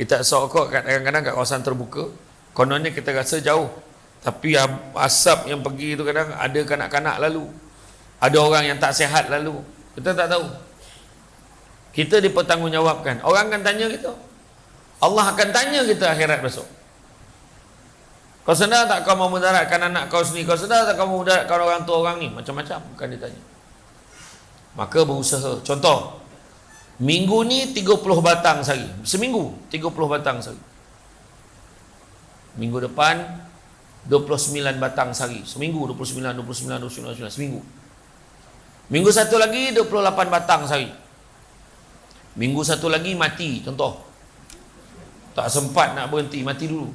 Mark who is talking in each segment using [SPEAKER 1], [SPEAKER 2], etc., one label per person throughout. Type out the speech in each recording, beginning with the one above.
[SPEAKER 1] Kita sokok kadang-kadang kat kawasan terbuka, kononnya kita rasa jauh, tapi asap yang pergi itu kadang ada kanak-kanak lalu, ada orang yang tak sihat lalu, kita tak tahu. Kita dipertanggungjawabkan. Orang akan tanya kita, Allah akan tanya kita akhirat besok. Kau sedar tak kau mau mudaratkan anak kau sendiri? Kau sedar tak kau mau mudaratkan orang tua orang ni? Macam-macam bukan ditanya. Maka berusaha. Contoh, minggu ni 30 batang sehari. Seminggu 30 batang sehari. Minggu depan 29 batang sehari. Seminggu 29 seminggu. Minggu satu lagi 28 batang sehari. Minggu satu lagi mati, contoh. Tak sempat nak berhenti, mati dulu.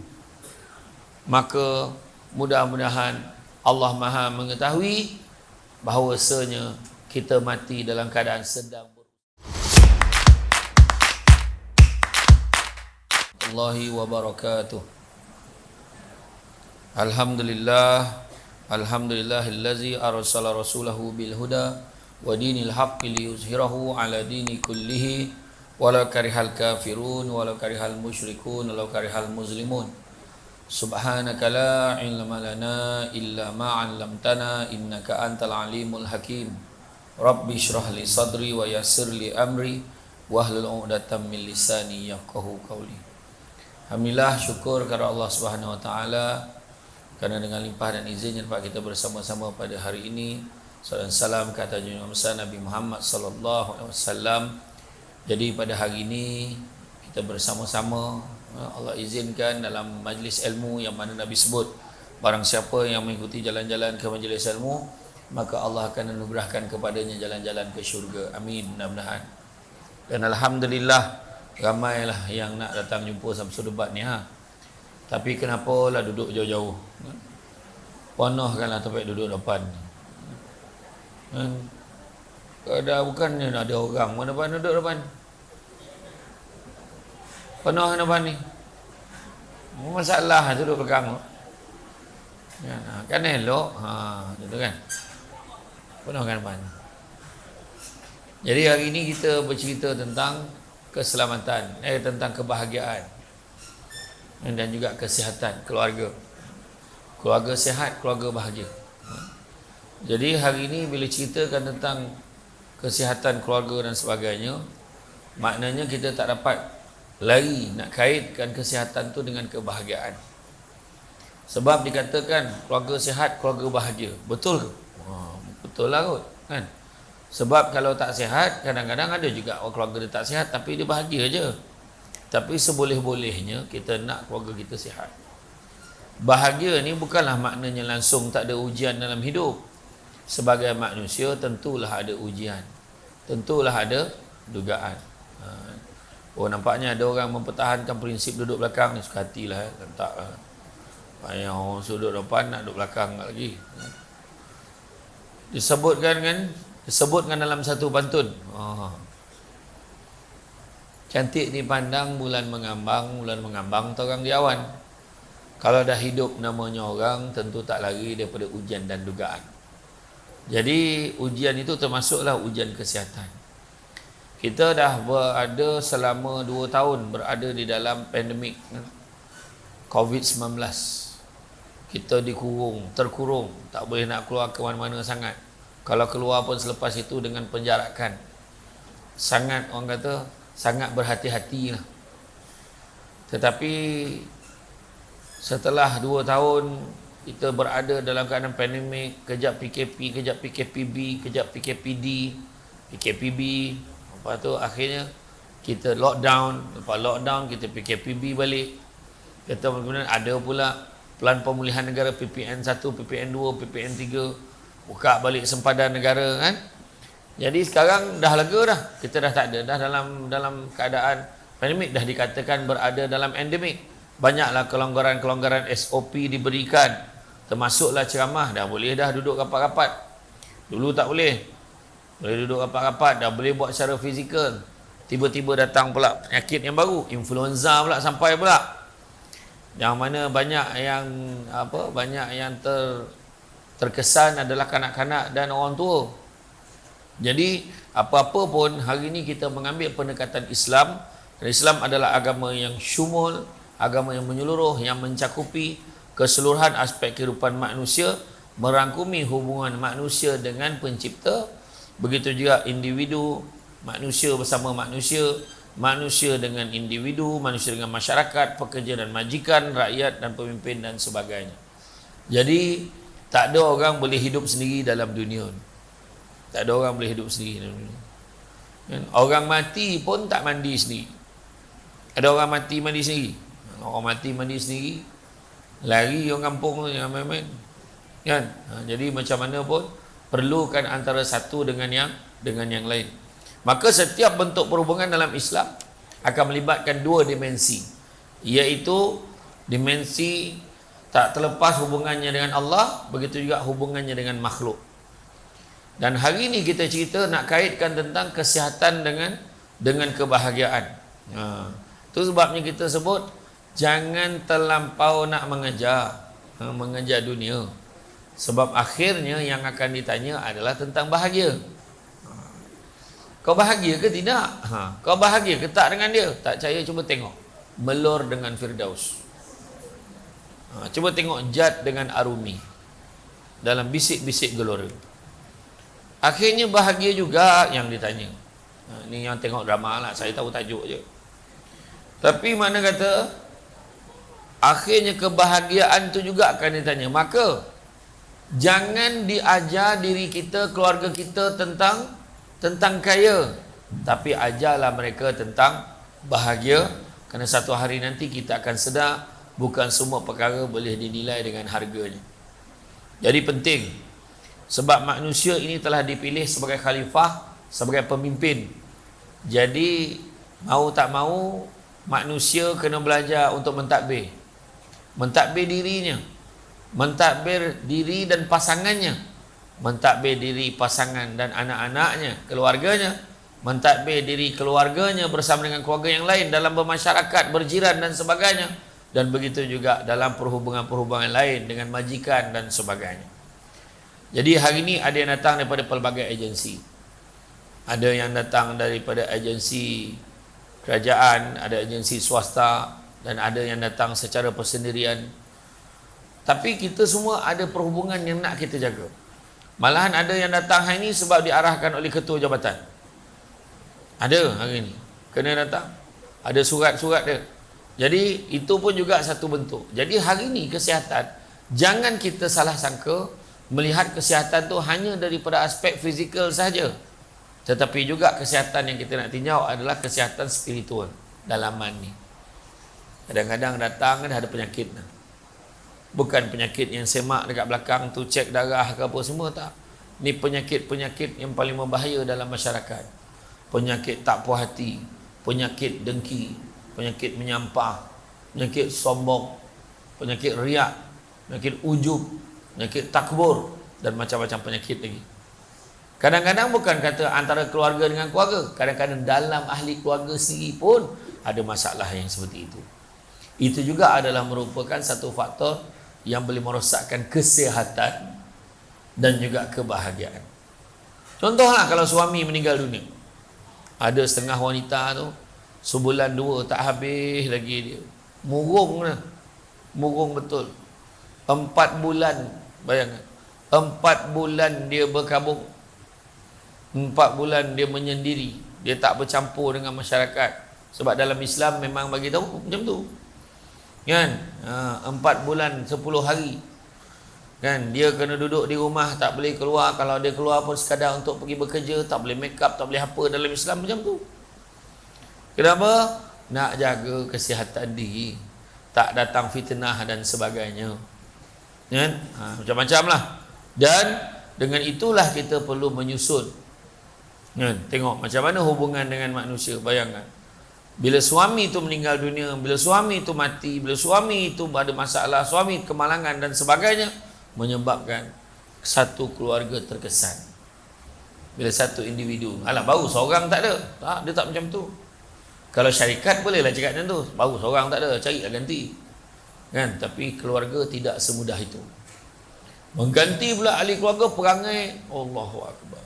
[SPEAKER 1] Maka mudah-mudahan Allah Maha mengetahui bahawasanya kita mati dalam keadaan sedang Allahi wa barakatuh. Alhamdulillahillazi arsala rasulahu bil huda wa dinil haqqi liyuzhirahu ala dini kullihi walau karihal kafirun walau karihal musyrikun walau karihal muslimun. Subhanaka la ilma lana illa ma 'allamtana innaka antal alimul hakim. Rabbi shrah li sadri wa yassir li amri wahlul 'uqdatam min lisani yafqahu qawli. Alhamdulillah, syukur kepada Allah Subhanahu wa taala kerana dengan limpah dan izinnya dapat kita bersama-sama pada hari ini. Salam salam ke atas junjungan Nabi Muhammad sallallahu alaihi wasallam. Jadi pada hari ini kita bersama-sama, Allah izinkan dalam majlis ilmu yang mana Nabi sebut, barang siapa yang mengikuti jalan-jalan ke majlis ilmu, maka Allah akan anugerahkan kepadanya jalan-jalan ke syurga. Amin, mudah-mudahan. Dan alhamdulillah, ramailah yang nak datang jumpa Samsul Debat ni Tapi kenapa lah duduk jauh-jauh? Ponahkanlah tempat duduk depan. Ada bukannya ada orang mana depan duduk depan. Penuh depan ni. Masalah duduk belakang. Ya, kan elok. Gitu kan. Penuhkan depan. Jadi hari ini kita bercerita tentang keselamatan, tentang kebahagiaan dan juga kesihatan keluarga. Keluarga sihat, keluarga bahagia. Jadi hari ini bila ceritakan tentang kesihatan keluarga dan sebagainya, maknanya kita tak dapat lari nak kaitkan kesihatan tu dengan kebahagiaan. Sebab dikatakan keluarga sihat, keluarga bahagia. Betul ke? Betul lah kot, kan? Sebab kalau tak sihat, kadang-kadang ada juga orang keluarga dia tak sihat tapi dia bahagia je. Tapi seboleh-bolehnya kita nak keluarga kita sihat. Bahagia ni bukanlah maknanya langsung tak ada ujian dalam hidup. Sebagai manusia tentulah ada ujian, tentulah ada dugaan. Nampaknya ada orang mempertahankan prinsip duduk belakang ni, suka hatilah. Taklah banyak orang duduk depan nak duduk belakang lagi. Disebutkan dalam satu pantun, cantik dipandang bulan mengambang terang di awan. Kalau dah hidup namanya orang, tentu tak lari daripada ujian dan dugaan. Jadi ujian itu termasuklah ujian kesihatan. Kita dah berada selama 2 tahun berada di dalam pandemik COVID-19. Kita terkurung, tak boleh nak keluar ke mana-mana sangat. Kalau keluar pun selepas itu dengan penjarakan. Sangat, orang kata, sangat berhati-hati lah. Tetapi setelah 2 tahun kita berada dalam keadaan pandemik, kejap PKP, kejap PKPB, kejap PKPD, PKPB, lepas tu akhirnya kita lockdown, lepas lockdown kita PKPB balik. Kita kemudian ada pula Pelan Pemulihan Negara PPN 1, PPN 2, PPN 3, buka balik sempadan negara kan. Jadi sekarang dah lega dah. Kita dah tak ada dah dalam keadaan pandemik, dah dikatakan berada dalam endemik. Banyaklah kelonggaran-kelonggaran SOP diberikan. Termasuklah ceramah, dah boleh dah duduk rapat-rapat. Dulu tak boleh. Boleh duduk rapat-rapat, dah boleh buat secara fizikal. Tiba-tiba datang pula penyakit yang baru, influenza pula sampai pula. Yang mana banyak yang terkesan adalah kanak-kanak dan orang tua. Jadi apa-apa pun hari ini kita mengambil pendekatan Islam, Islam adalah agama yang syumul, agama yang menyeluruh, yang mencakupi keseluruhan aspek kehidupan manusia, merangkumi hubungan manusia dengan pencipta, begitu juga individu, manusia bersama manusia, manusia dengan individu, manusia dengan masyarakat, pekerja dan majikan, rakyat dan pemimpin dan sebagainya. Jadi tak ada orang boleh hidup sendiri dalam dunia ni. Tak ada orang boleh hidup sendiri dalam dunia. Kan? Orang mati pun tak mandi sendiri. Ada orang mati mandi sendiri. Orang mati mandi sendiri, lari orang kampung tu jangan main-main. Kan? Jadi macam mana pun perlukan antara satu dengan yang lain. Maka setiap bentuk perhubungan dalam Islam akan melibatkan dua dimensi, iaitu dimensi tak terlepas hubungannya dengan Allah, begitu juga hubungannya dengan makhluk. Dan hari ini kita cerita nak kaitkan tentang kesihatan dengan kebahagiaan. Itu sebabnya kita sebut jangan terlampau nak mengejar dunia. Sebab akhirnya yang akan ditanya adalah tentang bahagia. Kau bahagia ke tidak? Kau bahagia ke tak dengan dia? Tak percaya, cuba tengok Melur dengan Firdaus. Cuba tengok Jad dengan Arumi dalam Bisik-Bisik Gelora. Akhirnya bahagia juga yang ditanya. Ini yang tengok drama lah, saya tahu tajuk je. Tapi mana kata akhirnya kebahagiaan tu juga akan ditanya. Maka jangan diajar diri kita, keluarga kita tentang kaya, tapi ajarlah mereka tentang bahagia, kerana satu hari nanti kita akan sedar bukan semua perkara boleh dinilai dengan harganya. Jadi penting, sebab manusia ini telah dipilih sebagai khalifah, sebagai pemimpin. Jadi mau tak mau manusia kena belajar untuk mentadbir dirinya, mentadbir diri dan pasangannya, mentadbir diri pasangan dan anak-anaknya, keluarganya, mentadbir diri keluarganya bersama dengan keluarga yang lain dalam bermasyarakat, berjiran dan sebagainya, dan begitu juga dalam perhubungan-perhubungan lain dengan majikan dan sebagainya. Jadi hari ini ada yang datang daripada pelbagai agensi. Ada yang datang daripada agensi kerajaan, ada agensi swasta, dan ada yang datang secara persendirian. Tapi kita semua ada perhubungan yang nak kita jaga. Malahan ada yang datang hari ini sebab diarahkan oleh ketua jabatan. Ada hari ini kena datang, ada surat-surat dia. Jadi itu pun juga satu bentuk. Jadi hari ini kesihatan, jangan kita salah sangka melihat kesihatan tu hanya daripada aspek fizikal saja, tetapi juga kesihatan yang kita nak tinjau adalah kesihatan spiritual, dalaman ni. Kadang-kadang datang kan ada penyakit, bukan penyakit yang semak dekat belakang tu cek darah ke apa semua, tak. Ni penyakit-penyakit yang paling berbahaya dalam masyarakat. Penyakit tak puas hati, penyakit dengki, penyakit menyampah, penyakit sombong, penyakit riak, penyakit ujub, penyakit takbur, dan macam-macam penyakit lagi. Kadang-kadang bukan kata antara keluarga dengan keluarga, kadang-kadang dalam ahli keluarga sendiri pun ada masalah yang seperti itu. Itu juga adalah merupakan satu faktor yang boleh merosakkan kesihatan dan juga kebahagiaan. Contohlah kalau suami meninggal dunia, ada setengah wanita tu sebulan dua tak habis lagi dia murung lah, murung betul. 4 bulan, bayangkan, 4 bulan dia berkabung, 4 bulan dia menyendiri, dia tak bercampur dengan masyarakat. Sebab dalam Islam memang bagi tahu macam tu kan. 4 bulan 10 hari kan, dia kena duduk di rumah, tak boleh keluar. Kalau dia keluar pun sekadar untuk pergi bekerja, tak boleh make up, tak boleh apa. Dalam Islam macam tu. Kenapa? Nak jaga kesihatan diri, tak datang fitnah dan sebagainya kan? Macam-macam lah. Dan dengan itulah kita perlu menyusun kan? Tengok macam mana hubungan dengan manusia. Bayangkan bila suami itu meninggal dunia, bila suami itu mati, bila suami itu ada masalah, suami kemalangan dan sebagainya, menyebabkan satu keluarga terkesan. Bila satu individu, alah baru seorang tak ada, tak, dia tak macam tu. Kalau syarikat bolehlah cakap macam tu, baru seorang tak ada, carilah ganti kan. Tapi keluarga tidak semudah itu. Mengganti pula ahli keluarga, perangai Allahu Akbar,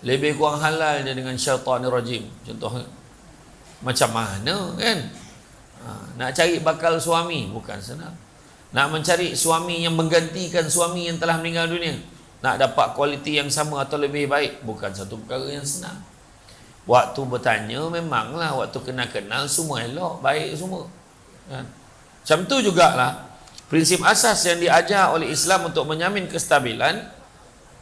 [SPEAKER 1] lebih kurang halal dia dengan syaitanir rajim. Contohnya Macam mana kan? Nak cari bakal suami bukan senang. Nak mencari suami yang menggantikan suami yang telah meninggal dunia, nak dapat kualiti yang sama atau lebih baik, bukan satu perkara yang senang. Waktu bertanya memanglah, waktu kenal-kenal semua elok, baik semua kan? Macam tu jugalah prinsip asas yang diajar oleh Islam untuk menjamin kestabilan,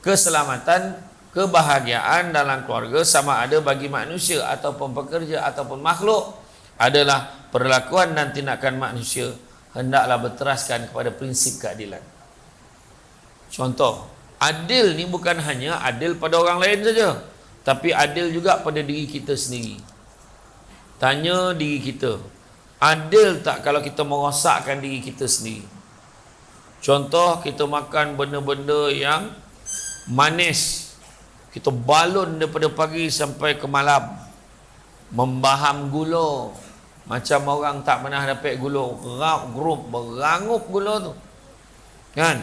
[SPEAKER 1] keselamatan, kebahagiaan dalam keluarga, sama ada bagi manusia ataupun pekerja ataupun makhluk, adalah perlakuan dan tindakan manusia hendaklah berteraskan kepada prinsip keadilan. Contoh, adil ni bukan hanya adil pada orang lain saja, tapi adil juga pada diri kita sendiri. Tanya diri kita, adil tak kalau kita merosakkan diri kita sendiri? Contoh, kita makan benda-benda yang manis, kita balun daripada pagi sampai ke malam, membaham gula, macam orang tak pernah dapat gula, berangup gula tu kan,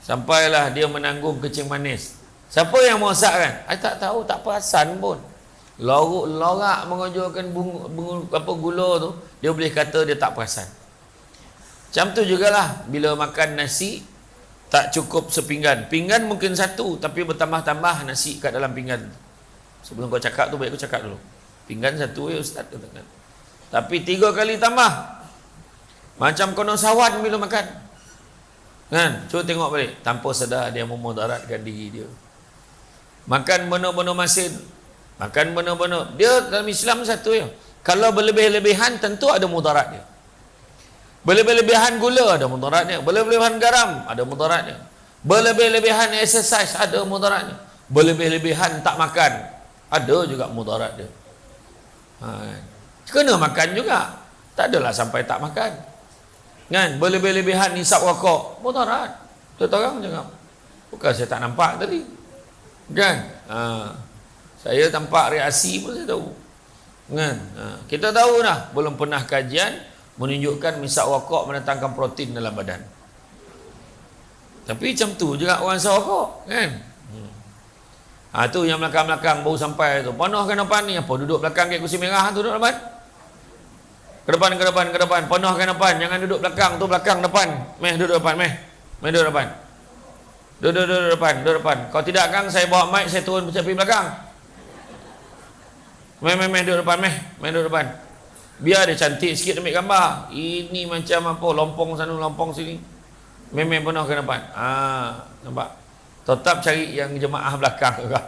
[SPEAKER 1] sampailah dia menanggung kecing manis. Siapa yang merosakkan? I tak tahu, tak perasan pun. Lorak mengajarkan gula tu, dia boleh kata dia tak perasan. Macam tu jugalah bila makan nasi tak cukup sepinggan. Pinggan mungkin satu, tapi bertambah-tambah nasi kat dalam pinggan. Sebelum kau cakap tu, baik kau cakap dulu. Pinggan satu ustaz katakan, tapi 3 kali tambah. Macam konon sawan bila makan kan, cuba tengok balik, tanpa sedar dia memudaratkan diri dia. Makan benda-benda masin, makan benda-benda, dia dalam Islam satu ya, kalau berlebih-lebihan tentu ada mudarat dia. Berlebih-lebihan gula ada mudaratnya, berlebih-lebihan garam ada mudaratnya, berlebih-lebihan exercise ada mudaratnya, berlebih-lebihan tak makan ada juga mudarat dia. Kena makan juga, tak adalah sampai tak makan kan. Berlebih-lebihan hisap rokok mudarat, betul orang cakap, bukan saya tak nampak tadi kan. Saya tampak reaksi pun saya tahu kan. Kita tahu dah, belum pernah kajian menunjukkan hisap rokok mendatangkan protein dalam badan, tapi macam tu juga orang hisap rokok kan. Tu yang belakang-belakang baru sampai tu, penuhkan depan ni, apa duduk belakang kat kursi merah tu, duduk depan. Ke depan, penuhkan depan, jangan duduk belakang tu, belakang depan. Meh duduk depan, meh duduk depan. Duduk depan. Kalau tidak kang, saya bawa mic, saya turun pergi belakang. Meh duduk depan, meh duduk depan. Biar dia cantik sikit ambil gambar. Ini macam apa, lompong sana, lompong sini. Meh penuhkan depan. Nampak? Tetap cari yang jemaah belakang juga.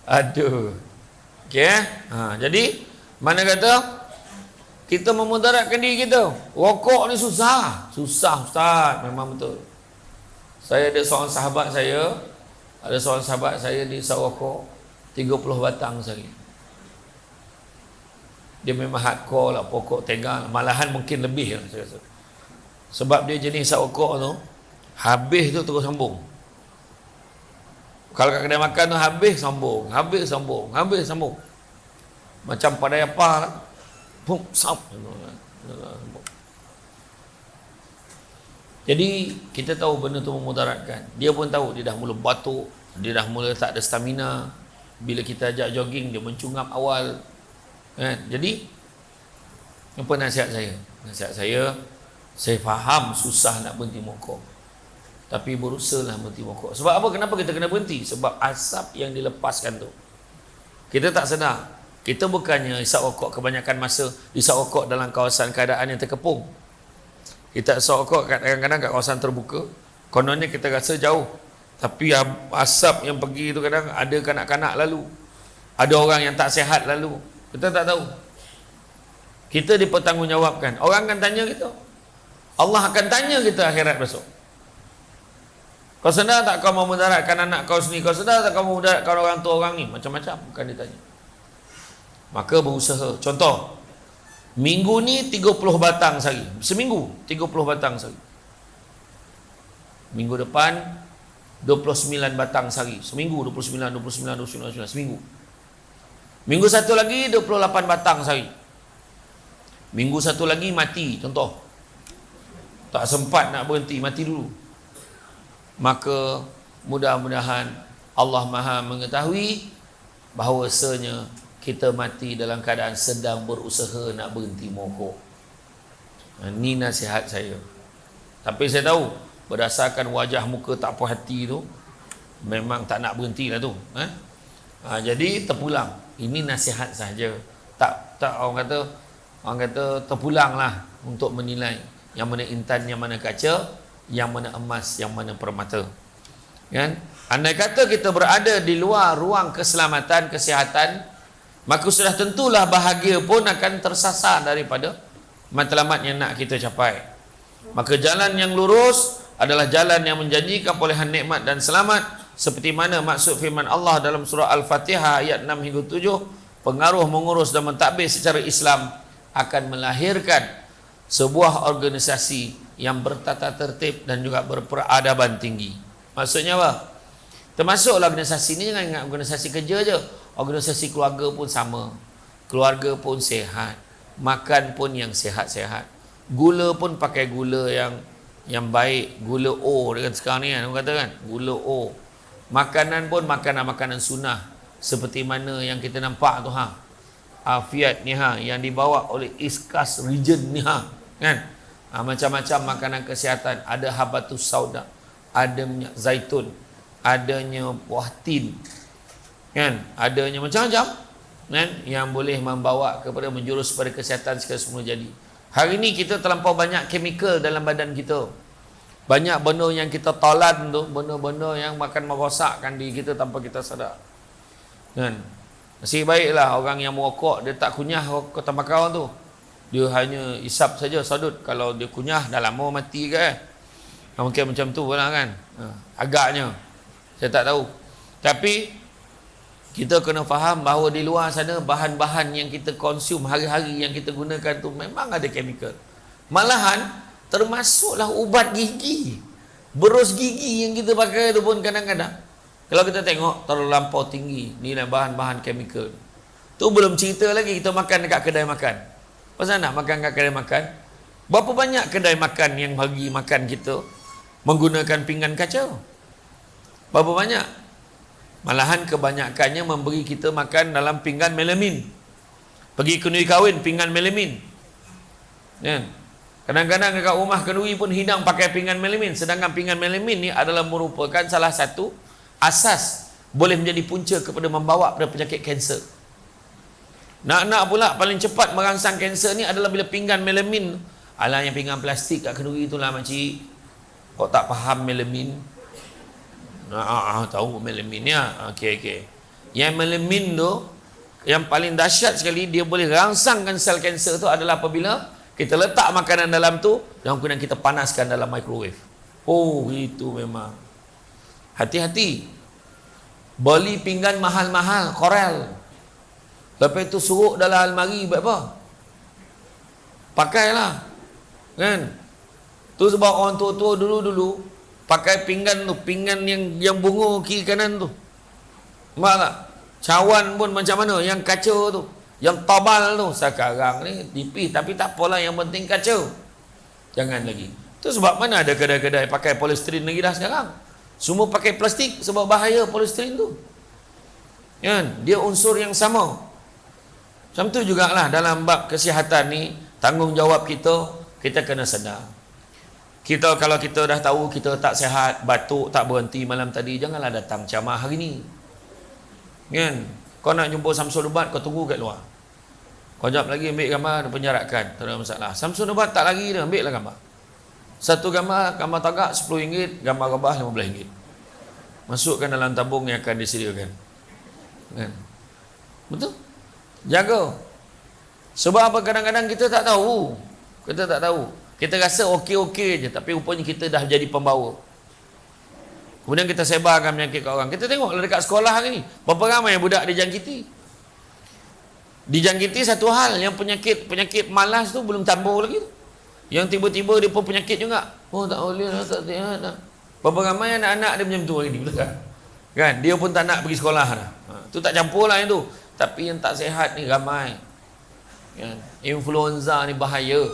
[SPEAKER 1] Aduh. Okey jadi mana kata kita memudaratkan diri kita. Rokok ni susah ustaz, memang betul. Saya ada seorang sahabat saya di rokok 30 batang sehari. Dia memang hardcore lah, pokok tegang, malahan mungkin lebih lah saya rasa. Sebab dia jenis rokok tu, habis tu terus sambung. Kalau kat kedai makan tu habis sambung. Macam pada apa lah. Jadi kita tahu benda tu memudaratkan. Dia pun tahu, dia dah mula batuk, dia dah mula tak ada stamina. Bila kita ajak jogging, dia mencungap awal kan. Jadi apa nasihat saya? Saya faham susah nak berhenti merokok, tapi berusahalah berhenti merokok. Sebab apa? Kenapa kita kena berhenti? Sebab asap yang dilepaskan tu, kita tak sedar. Kita bukannya hisap rokok kebanyakan masa hisap rokok dalam kawasan keadaan yang terkepung. Kita hisap rokok kadang-kadang kat kawasan terbuka, kononnya kita rasa jauh, tapi asap yang pergi tu kadang ada kanak-kanak lalu, ada orang yang tak sihat lalu, kita tak tahu. Kita dipertanggungjawabkan. Orang akan tanya kita, Allah akan tanya kita akhirat besok. Kau sedar tak kau memudaratkan anak kau sendiri? Kau sedar tak kau memudaratkan orang tua orang ni? Macam-macam bukan ditanya. Maka berusaha. Contoh, minggu ni 30 batang sehari. Seminggu 30 batang sehari. Minggu depan 29 batang sehari. Seminggu 29 seminggu. Minggu satu lagi 28 batang sehari. Minggu satu lagi mati, contoh. Tak sempat nak berhenti, mati dulu. Maka mudah-mudahan Allah Maha mengetahui bahawasanya kita mati dalam keadaan sedang berusaha nak berhenti merokok. Ni nasihat saya. Tapi saya tahu berdasarkan wajah muka tak puas hati tu, memang tak nak berhenti lah tu. Jadi terpulang. Ini nasihat sahaja. Tak orang kata terpulang lah untuk menilai yang mana intan, yang mana kaca, yang mana emas, yang mana permata. Kan? Andai kata kita berada di luar ruang keselamatan, kesihatan, maka sudah tentulah bahagia pun akan tersasar daripada matlamat yang nak kita capai. Maka jalan yang lurus adalah jalan yang menjanjikan perolehan nikmat dan selamat, seperti mana maksud firman Allah dalam surah Al-Fatihah ayat 6 hingga 7, pengaruh, mengurus dan mentadbir secara Islam akan melahirkan sebuah organisasi yang bertata tertib dan juga berperadaban tinggi. Maksudnya apa? Termasuklah organisasi ni, jangan ingat organisasi kerja je. Organisasi keluarga pun sama. Keluarga pun sihat, makan pun yang sihat-sihat. Gula pun pakai gula yang baik, gula O dengan sekarang ni kan, orang kata kan, gula O. Makanan pun makanan sunnah, seperti mana yang kita nampak tu Afiat ni yang dibawa oleh Iskas Region ni kan. Macam-macam makanan kesihatan, ada habatus sauda, ada minyak zaitun, adanya buah tin, kan, adanya macam-macam kan, yang boleh membawa kepada menjurus pada kesihatan segala semua jadi. Hari ni kita terlampau banyak chemical dalam badan kita. Banyak benda yang kita talan tu, benda-benda yang makan merosakkan diri kita tanpa kita sadar. Kan? Nasib baiklah orang yang merokok dia tak kunyah rokok tembakau tu. Dia hanya isap saja sadut. Kalau dia kunyah dah lama mati ke? Mungkin macam tu lah kan. Agaknya. Saya tak tahu. Tapi kita kena faham bahawa di luar sana bahan-bahan yang kita konsum hari-hari yang kita gunakan tu memang ada chemical. Malahan termasuklah ubat gigi, berus gigi yang kita pakai tu pun kadang-kadang kalau kita tengok terlampau tinggi nilai bahan-bahan chemical. Tu belum cerita lagi kita makan dekat kedai makan. Pasal nak makan kat kedai makan, berapa banyak kedai makan yang bagi makan kita menggunakan pinggan kaca? Berapa banyak? Malahan kebanyakannya memberi kita makan dalam pinggan melamin. Pergi kenduri kahwin, pinggan melamin. Kan? Kadang-kadang dekat rumah kenduri pun hidang pakai pinggan melamin. Sedangkan pinggan melamin ni adalah merupakan salah satu asas boleh menjadi punca kepada membawa pada penyakit kanser. Nak pula paling cepat merangsang kanser ni adalah bila pinggan melamin. Alah, yang pinggan plastik kat kenduri itulah makcik. Kau tak faham melamin? Tahu melamin ya. Okey. Yang melamin tu yang paling dahsyat sekali, dia boleh rangsangkan sel kanser tu adalah apabila kita letak makanan dalam tu dan kemudian kita panaskan dalam microwave. Oh, itu memang. Hati-hati. Beli pinggan mahal-mahal, Corel. Lepas tu suruh dalam almari buat apa? Pakailah. Kan? Tu sebab orang tua-tua dulu pakai pinggan tu, pinggan yang bunga kiri kanan tu. Nampak tak? Cawan pun macam mana, yang kaca tu, yang tabal tu. Sekarang ni tipis tapi tak apalah, yang penting kaca. Jangan lagi. Tu sebab mana ada kedai-kedai pakai polisterin lagi dah sekarang. Semua pakai plastik sebab bahaya polisterin tu. Kan? Dia unsur yang sama. Macam tu jugalah dalam bab kesihatan ni, tanggungjawab kita kena sedar. Kita kalau kita dah tahu kita tak sihat, batuk tak berhenti malam tadi, janganlah datang ceramah hari ni. Kan? Kau nak jumpa Samsul Ubat, kau tunggu kat luar. Kau jap lagi ambil gambar, ada penjarakan, tak ada masalah. Samsul Ubat tak lagi dah, ambil lah gambar. Satu gambar tagak RM10, gambar rebah RM15. Masukkan dalam tabung yang akan disediakan. Kan? Betul? Jaga. Sebab apa, kadang-kadang kita tak tahu. Kita tak tahu. Kita rasa okey-okey je, tapi rupanya kita dah jadi pembawa. Kemudian kita sebarkan penyakit ke orang. Kita tengoklah dekat sekolah hari ni, berapa ramai budak dijangkiti. Dijangkiti satu hal, yang penyakit malas tu belum tambah lagi tu. Yang tiba-tiba dia pun penyakit juga. Oh, tak boleh lah, tak sihat dah. Berapa ramai anak-anak dia macam tu hari ni, betul kan? Kan? Dia pun tak nak pergi sekolah dah. Tu tak campur lah yang tu. Tapi yang tak sihat ni ramai. Kan? Influenza ni bahaya.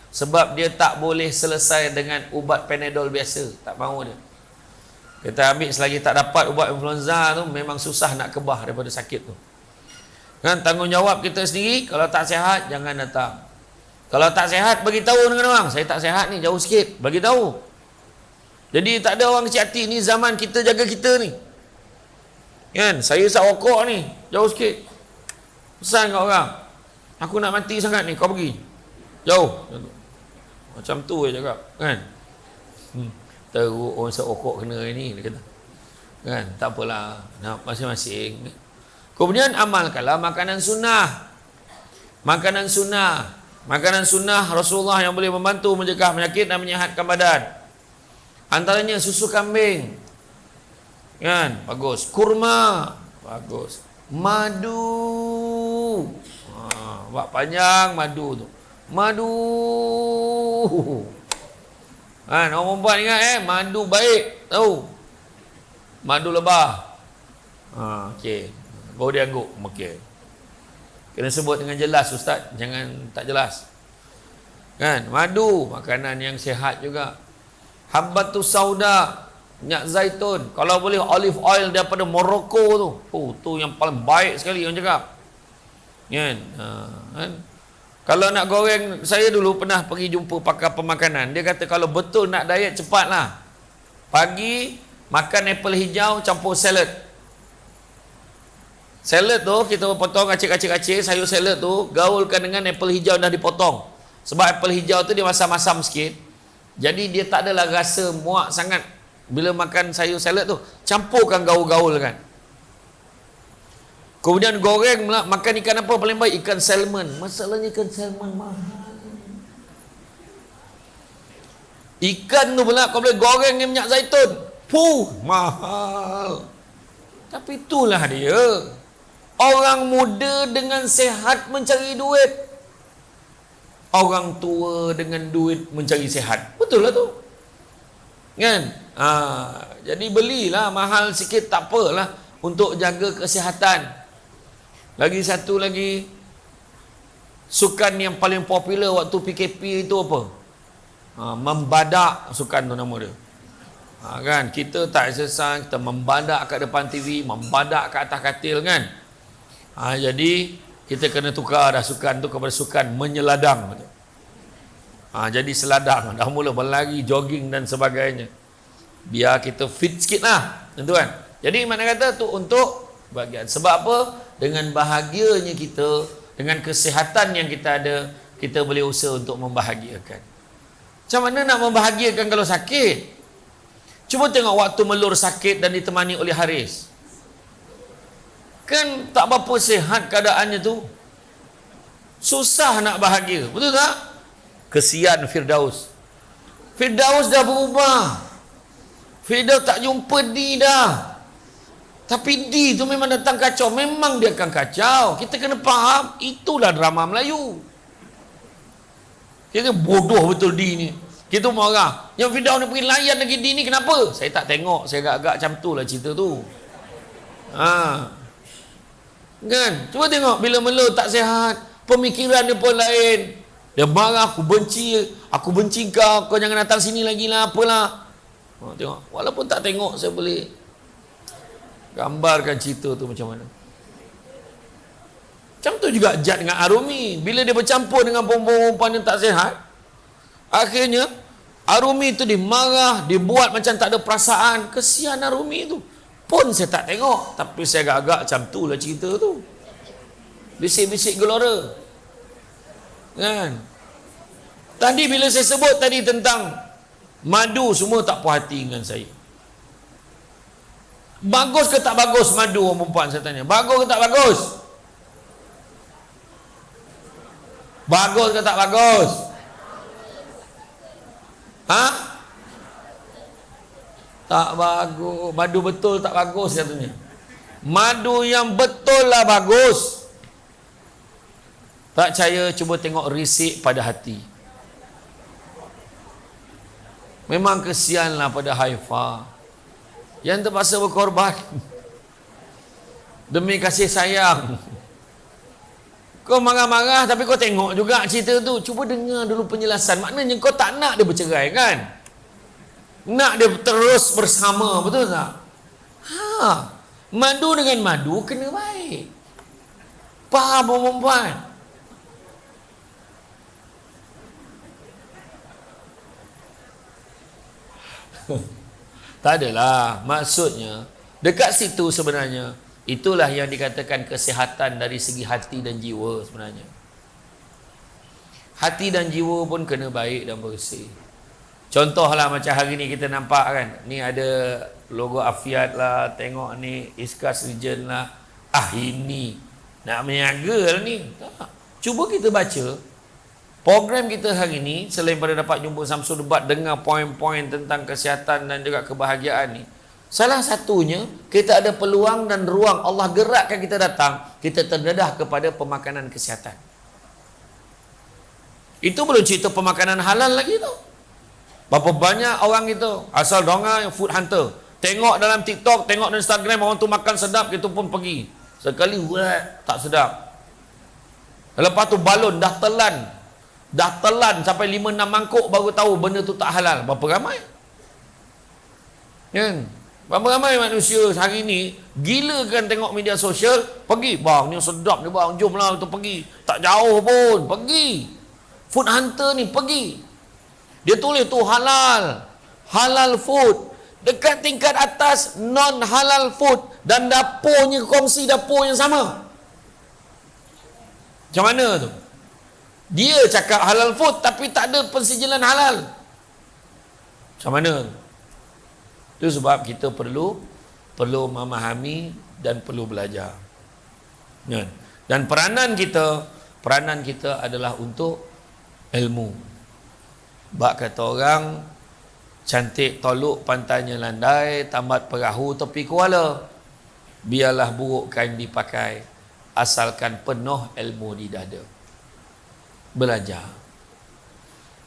[SPEAKER 1] Sebab dia tak boleh selesai dengan ubat Panadol biasa. Tak mahu dia. Kita ambil selagi tak dapat ubat influenza tu, memang susah nak kebah daripada sakit tu. Kan tanggungjawab kita sendiri, kalau tak sihat jangan datang. Kalau tak sihat bagi tahu dengan orang, saya tak sihat ni, jauh sikit, bagi tahu. Jadi tak ada orang kecil hati ni, zaman kita jaga kita ni. Kan, saya isap rokok ni, jauh sikit. Pesan kat orang, aku nak mati sangat ni, kau pergi. Jauh. Macam tu dia cakap, kan. Teruk orang isap rokok kena ni, dia kata. Kan, tak apalah, nak masing-masing. Kemudian amalkanlah makanan sunnah. Makanan sunnah. Makanan sunnah Rasulullah yang boleh membantu mencegah penyakit dan menyihatkan badan. Antaranya susu kambing. Kan, bagus. Kurma, bagus. Madu. Buat panjang madu tu. Madu. Kan, orang perempuan ingat madu baik, tahu. Madu lebah. Okey. Baru dia angguk. Okey. Kena sebut dengan jelas ustaz, jangan tak jelas. Kan, madu makanan yang sihat juga. Habbatus sauda, minyak zaitun, kalau boleh olive oil daripada Morocco tu. Tu yang paling baik sekali orang cakap. Kan? Kan? Kalau nak goreng, saya dulu pernah pergi jumpa pakar pemakanan. Dia kata kalau betul nak diet cepatlah. Pagi makan apple hijau campur salad. Salad tu kita potong kacik-kacik-kacik, sayur salad tu gaulkan dengan apple hijau dah dipotong. Sebab apple hijau tu dia masam-masam sikit. Jadi dia tak adalah rasa muak sangat bila makan sayur salad tu. Campurkan gaul-gaul kan. Kemudian goreng pula, makan ikan apa paling baik? Ikan salmon. Masalahnya ikan salmon mahal. Ikan tu pula kau boleh goreng dengan minyak zaitun. Mahal. Tapi itulah dia. Orang muda dengan sehat mencari duit. Orang tua dengan duit mencari sehat. Betul lah tu. Kan? Jadi belilah mahal sikit tak apalah untuk jaga kesihatan. Lagi satu lagi, sukan yang paling popular waktu PKP itu apa? Membadak sukan tu nama dia. Kan? Kita tak exercise, kita membadak kat depan TV, membadak kat atas katil kan? Jadi kita kena tukar dah sukan tu kepada sukan menyeladang. Jadi seladang, dah mula berlari, jogging dan sebagainya. Biar kita fit sikit lah, tentu kan. Jadi mana kata tu untuk bahagian. Sebab apa? Dengan bahagianya kita, dengan kesihatan yang kita ada, kita boleh usaha untuk membahagiakan. Macam mana nak membahagiakan kalau sakit? Cuba tengok waktu Melur sakit dan ditemani oleh Haris. Kan tak berapa sihat keadaannya tu. Susah nak bahagia. Betul tak? Kesian Firdaus. Firdaus dah berubah. Firdaus tak jumpa Di dah. Tapi Di tu memang datang kacau. Memang dia akan kacau. Kita kena faham. Itulah drama Melayu. Kita bodoh betul Di ni. Kita marah. Yang Firdaus ni pergi layan lagi Di ni kenapa? Saya tak tengok. Saya agak-agak macam tu lah cerita tu. Kan? Cuba tengok bila Melur tak sihat, pemikiran dia pun lain. Dia marah, aku benci kau jangan datang sini lagi lah, apalah. Tengok, walaupun tak tengok saya boleh gambarkan cerita tu macam mana. Macam tu juga Jad dengan Arumi. Bila dia bercampur dengan perempuan yang tak sihat, akhirnya Arumi tu dimarah, dibuat macam tak ada perasaan. Kesian Arumi tu. Pun saya tak tengok, tapi saya agak-agak macam tu lah cerita tu. Bisik-bisik gelora. Kan? Tadi bila saya sebut tadi tentang madu, semua tak puas hati dengan saya. Bagus ke tak bagus madu orang perempuan, saya tanya. Bagus ke tak bagus? Bagus ke tak bagus? Tak bagus. Madu betul tak bagus katanya. Madu yang betul lah bagus. Tak percaya, cuba tengok risik pada hati. Memang kesianlah pada Haifa yang terpaksa berkorban demi kasih sayang. Kau marah-marah tapi kau tengok juga cerita tu. Cuba dengar dulu penjelasan. Maknanya kau tak nak dia bercerai kan? Nak dia terus bersama, betul tak? Madu dengan madu kena baik. Faham perempuan? Tak adalah. Maksudnya, dekat situ sebenarnya, itulah yang dikatakan kesihatan dari segi hati dan jiwa sebenarnya. Hati dan jiwa pun kena baik dan bersih. Contohlah macam hari ni kita nampak kan, ni ada logo Afiat lah, tengok ni Iskas Region lah. Ini nak meniaga lah ni. Tak. Cuba kita baca program kita hari ni, selain pada dapat jumpa Samsul Debat, dengar poin-poin tentang kesihatan dan juga kebahagiaan ni, salah satunya kita ada peluang dan ruang Allah gerakkan kita datang, kita terdedah kepada pemakanan kesihatan. Itu belum cerita pemakanan halal lagi tu. Berapa banyak orang itu asal dongar food hunter, tengok dalam TikTok, tengok dalam Instagram orang tu makan sedap, kita pun pergi. Sekali tak sedap. Lepas tu balon dah telan sampai 5-6 mangkuk baru tahu benda tu tak halal. Berapa ramai? Kan? Berapa ramai manusia hari ni gila kan tengok media sosial, pergi, bang ni sedap ni bang, jomlah kita pergi. Tak jauh pun, pergi. Food hunter ni pergi. Dia tulis tu halal food. Dekat tingkat atas non halal food, dan dapurnya kongsi dapur yang sama. Macam mana tu? Dia cakap halal food tapi tak ada pensijilan halal. Macam mana? Itu sebab kita perlu memahami dan perlu belajar. Dan peranan kita adalah untuk ilmu. Bak kata orang, cantik toluk pantainya landai, tamat perahu tepi kuala. Biarlah buruk kain dipakai, asalkan penuh ilmu di dada. Belajar.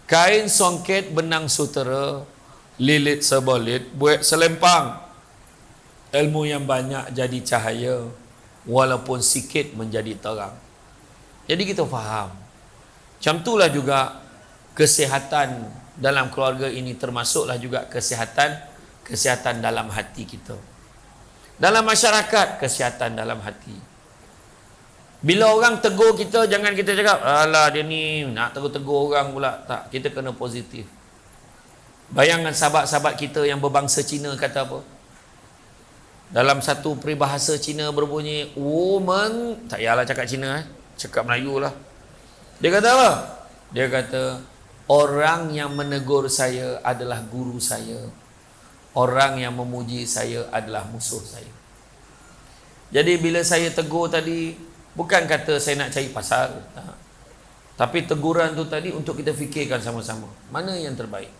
[SPEAKER 1] Kain songket benang sutera, lilit sebolit, buat selempang. Ilmu yang banyak jadi cahaya, walaupun sikit menjadi terang. Jadi kita faham. Macam itulah juga kesihatan dalam keluarga ini, termasuklah juga kesihatan dalam hati kita. Dalam masyarakat, kesihatan dalam hati. Bila orang tegur kita, jangan kita cakap, alah dia ni nak tegur-tegur orang pula. Tak, kita kena positif. Bayangkan sahabat-sahabat kita yang berbangsa Cina kata apa? Dalam satu peribahasa Cina berbunyi, woman, tak payahlah cakap Cina, cakap Melayu lah. Dia kata apa? Dia kata, orang yang menegur saya adalah guru saya. Orang yang memuji saya adalah musuh saya. Jadi bila saya tegur tadi, bukan kata saya nak cari pasal. Tak. Tapi teguran tu tadi untuk kita fikirkan sama-sama. Mana yang terbaik?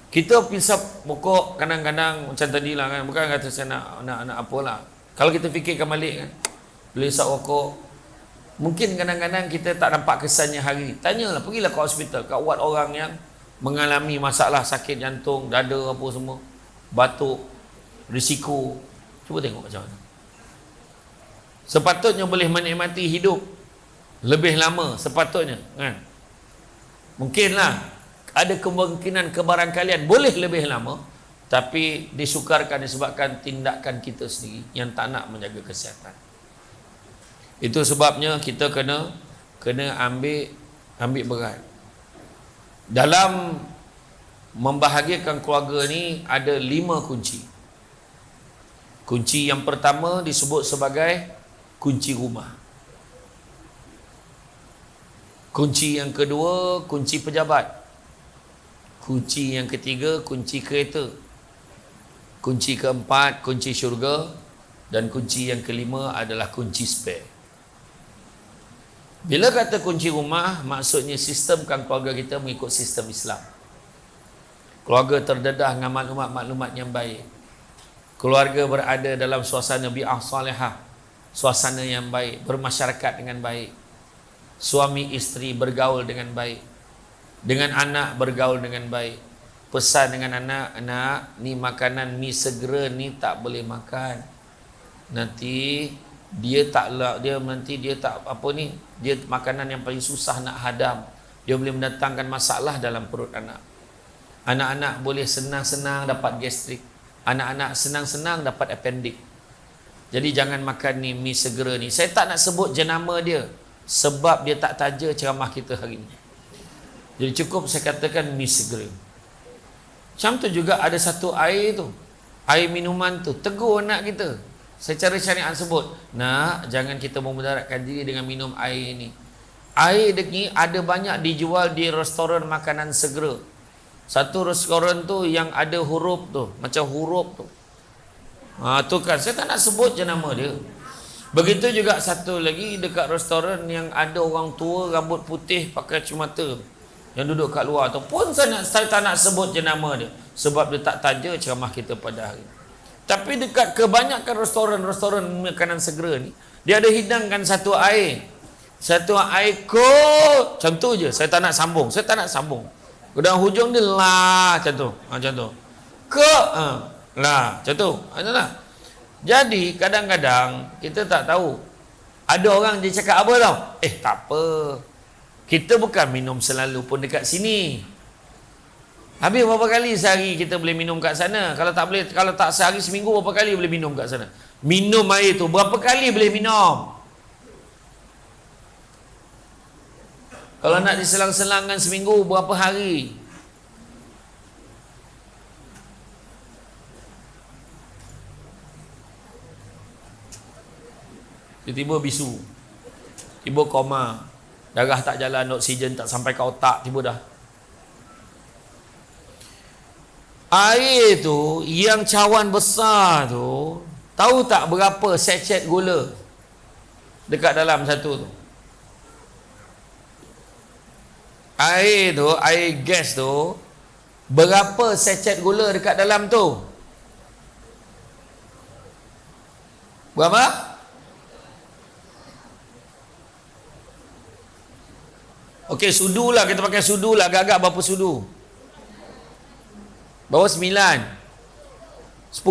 [SPEAKER 1] Kita pisap pokok kadang-kadang macam tadi lah kan. Bukan kata saya nak apalah. Kalau kita fikirkan balik kan. Bila isap pokok, mungkin kadang-kadang kita tak nampak kesannya hari. Tanyalah, pergilah ke hospital, kat ward orang yang mengalami masalah sakit jantung, dada apa semua, batuk, risiko. Cuba tengok macam mana. Sepatutnya boleh menikmati hidup lebih lama, sepatutnya kan. Mungkinlah ada kemungkinan kebarangkalian boleh lebih lama, tapi disukarkan disebabkan tindakan kita sendiri yang tak nak menjaga kesihatan. Itu sebabnya kita kena ambil berat. Dalam membahagiakan keluarga ni ada 5 kunci. Kunci yang pertama disebut sebagai kunci rumah. Kunci yang kedua, kunci pejabat. Kunci yang ketiga, kunci kereta. Kunci keempat, kunci syurga. Dan kunci yang kelima adalah kunci spare. Bila kata kunci rumah, maksudnya sistemkan keluarga kita mengikut sistem Islam. Keluarga terdedah dengan maklumat-maklumat yang baik. Keluarga berada dalam suasana bi'ah salihah, suasana yang baik, bermasyarakat dengan baik. Suami isteri bergaul dengan baik. Dengan anak bergaul dengan baik. Pesan dengan anak, ni makanan mi segera ni tak boleh makan. Nanti dia tak apa ni, dia makanan yang paling susah nak hadam. Dia boleh mendatangkan masalah dalam perut anak. Anak-anak boleh senang-senang dapat gastrik. Anak-anak senang-senang dapat appendix. Jadi jangan makan ni mi segera ni. Saya tak nak sebut jenama dia sebab dia tak taja ceramah kita hari ni. Jadi cukup saya katakan mi segera. Macam tu juga ada satu air tu, air minuman tu, tegur anak kita secara syariat sebut, nak jangan kita memudaratkan diri dengan minum air ni. Air ni ada banyak dijual di restoran makanan segera. Satu restoran tu yang ada huruf tu, macam huruf tu, tu kan saya tak nak sebut je nama dia. Begitu juga satu lagi dekat restoran yang ada orang tua rambut putih pakai kacamata yang duduk kat luar tu pun saya tak nak sebut je nama dia sebab dia tak taja ceramah kita pada hari ini. Tapi dekat kebanyakan restoran makanan segera ni, dia ada hidangkan satu air cold, macam tu je. Saya tak nak sambung. Dan hujung dia lah macam tu. Macam tu. Lah macam tu. Macam tu. Jadi kadang-kadang kita tak tahu. Ada orang dia cakap apa tau? Tak apa. Kita bukan minum selalu pun dekat sini. Habis berapa kali sehari kita boleh minum kat sana? Kalau tak sehari seminggu berapa kali boleh minum kat sana? Minum air tu berapa kali boleh minum? Kalau nak diselang-selangkan seminggu berapa hari? Tiba-tiba bisu, tiba koma, darah tak jalan, oksigen tak sampai ke otak, tiba dah. Air tu yang cawan besar tu, tahu tak berapa sachet gula dekat dalam satu tu? Air tu, air gas tu, berapa sachet gula dekat dalam tu? Berapa? Okey, sudu lah, kita pakai sudu lah, agak-agak berapa sudu? Berapa? 9? 10?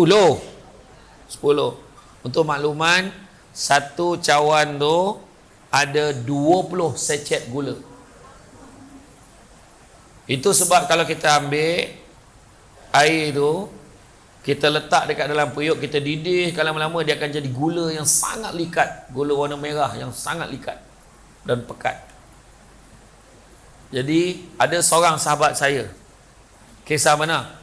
[SPEAKER 1] 10. Untuk makluman, satu cawan tu ada 20 sachet gula. Itu sebab kalau kita ambil air tu, kita letak dekat dalam periuk, kita didihkan lama-lama, dia akan jadi gula yang sangat likat, gula warna merah yang sangat likat dan pekat. Jadi ada seorang sahabat saya, kisah mana?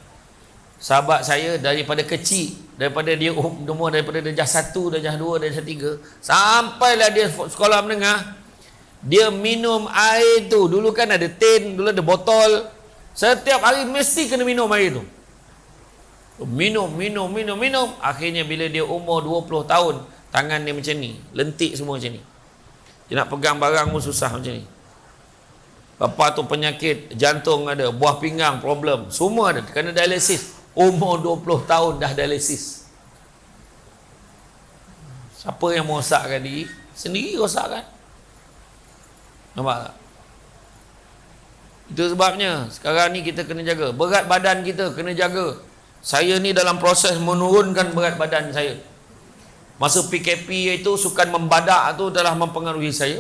[SPEAKER 1] Sahabat saya daripada kecil, daripada dia umur daripada darjah 1, darjah 2, darjah 3, sampailah dia sekolah menengah, dia minum air tu. Dulu kan ada tin, dulu ada botol. Setiap hari mesti kena minum air tu. Minum. Akhirnya bila dia umur 20 tahun, tangan dia macam ni, lentik semua macam ni. Dia nak pegang barang pun susah macam ni. Lepas tu penyakit jantung ada, buah pinggang problem, semua ada, kena dialisis. Umur 20 tahun dah dialisis. Siapa yang merosakkan diri? Sendiri rosakkan. Nampak tak? Itu sebabnya sekarang ni kita kena jaga. Berat badan kita kena jaga. Saya ni dalam proses menurunkan berat badan saya. Masa PKP itu sukan membadak tu telah mempengaruhi saya.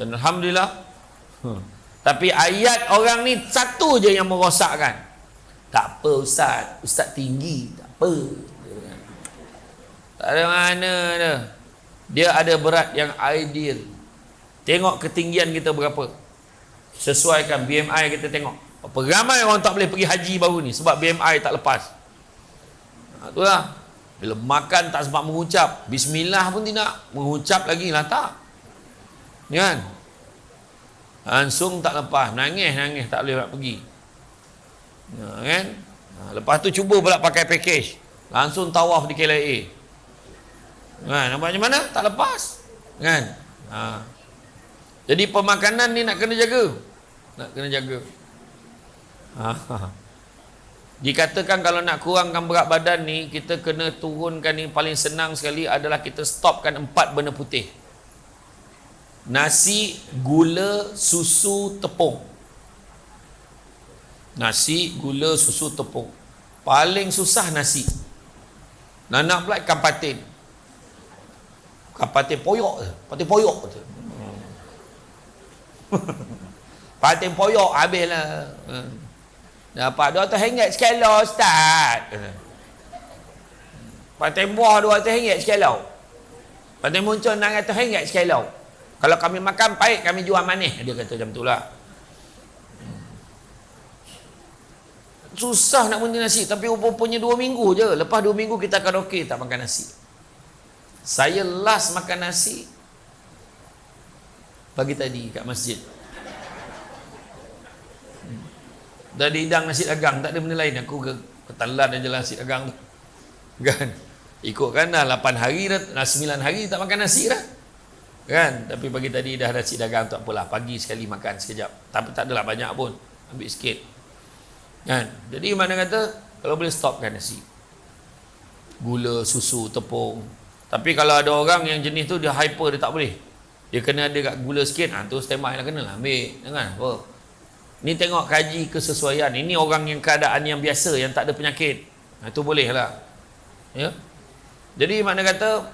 [SPEAKER 1] Dan Alhamdulillah. Tapi ayat orang ni satu je yang merosakkan. Tak apa Ustaz tinggi, tak apa. Tak ada mana dah. Dia ada berat yang ideal. Tengok ketinggian kita berapa. Sesuaikan BMI kita tengok. Berapa ramai orang tak boleh pergi haji baru ni sebab BMI tak lepas. Itulah. Bila makan tak sempat mengucap, bismillah pun tidak, mengucap lagi lah tak. Kan? Langsung tak lepas, nangis tak boleh nak pergi. Kan? Lepas tu cuba pula pakai package, langsung tawaf di KLIA. Kan? Nampak macam mana? Tak lepas. Kan? Jadi pemakanan ni nak kena jaga. Dikatakan kalau nak kurangkan berat badan ni, kita kena turunkan ni, paling senang sekali adalah kita stopkan 4 benda putih. Nasi, gula, susu, tepung. Nasi, gula, susu, tepung. Paling susah nasi. Nak pula ikan patin. Ikan patin poyok je. Patin poyok habislah. Dapat 200 ringgit sekali Ustaz. Patai buah RM200 sekilo. Patai muncul RM600 sekilo. Kalau kami makan pahit, kami jual manis. Dia kata macam tu lah. Susah nak bunyi nasi. Tapi rupanya 2 minggu je. Lepas 2 minggu kita karaoke tak makan nasi. Saya last makan nasi pagi tadi kat masjid. Dah dihidang nasi dagang. Tak ada benda lain. Aku ketelan je lah nasi dagang tu. Kan? Ikutkan dah 8 hari dah. 9 hari tak makan nasi dah. Kan? Tapi pagi tadi dah nasi dagang, tak apalah. Pagi sekali makan sekejap. Tapi tak adalah banyak pun. Ambil sikit. Kan? Jadi mana kata, kalau boleh stopkan nasi. Gula, susu, tepung. Tapi kalau ada orang yang jenis tu, dia hyper, dia tak boleh. Dia kena ada kat gula sikit. Tu standby lah, kena lah ambil. Jangan apa. Ni tengok kaji kesesuaian. Ini orang yang keadaan yang biasa, yang tak ada penyakit. Itu boleh lah. Ya? Jadi mana kata,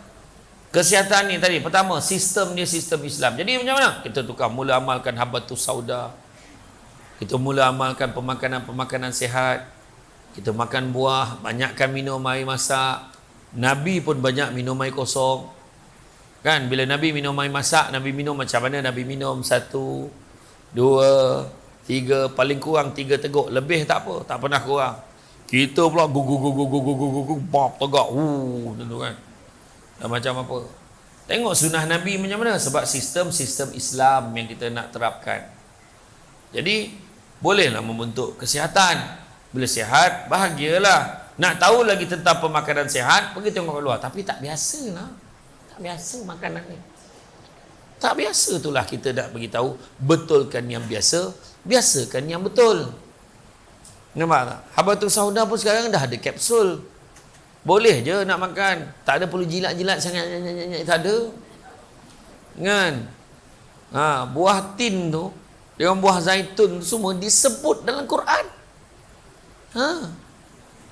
[SPEAKER 1] kesihatan ni tadi, pertama, sistem dia sistem Islam. Jadi macam mana? Kita tukar, mula amalkan habatus sauda. Kita mula amalkan pemakanan sehat. Kita makan buah, banyakkan minum air masak. Nabi pun banyak minum air kosong. Kan, bila Nabi minum air masak, Nabi minum macam mana? Nabi minum 1, 2, 3, paling kurang 3 teguk. Lebih tak apa, tak pernah kurang. Kita pula gugu bab tegak. Tentu kan. Dah macam apa? Tengok sunnah Nabi macam mana? Sebab sistem Islam yang kita nak terapkan. Jadi bolehlah membentuk kesihatan. Bila sihat, bahagialah. Nak tahu lagi tentang pemakanan sihat, pergi tengok keluar. Tapi tak biasa lah. Tak biasa makanan ni. Tak biasa itulah kita nak beritahu. Betulkan yang biasa, biasakan yang betul. Nampak tak? Habatus sauda pun sekarang dah ada kapsul. Boleh je nak makan. Tak ada perlu jilat-jilat sangat. Tak ada. Kan? Buah tin tu, dengan buah zaitun tu semua disebut dalam Quran.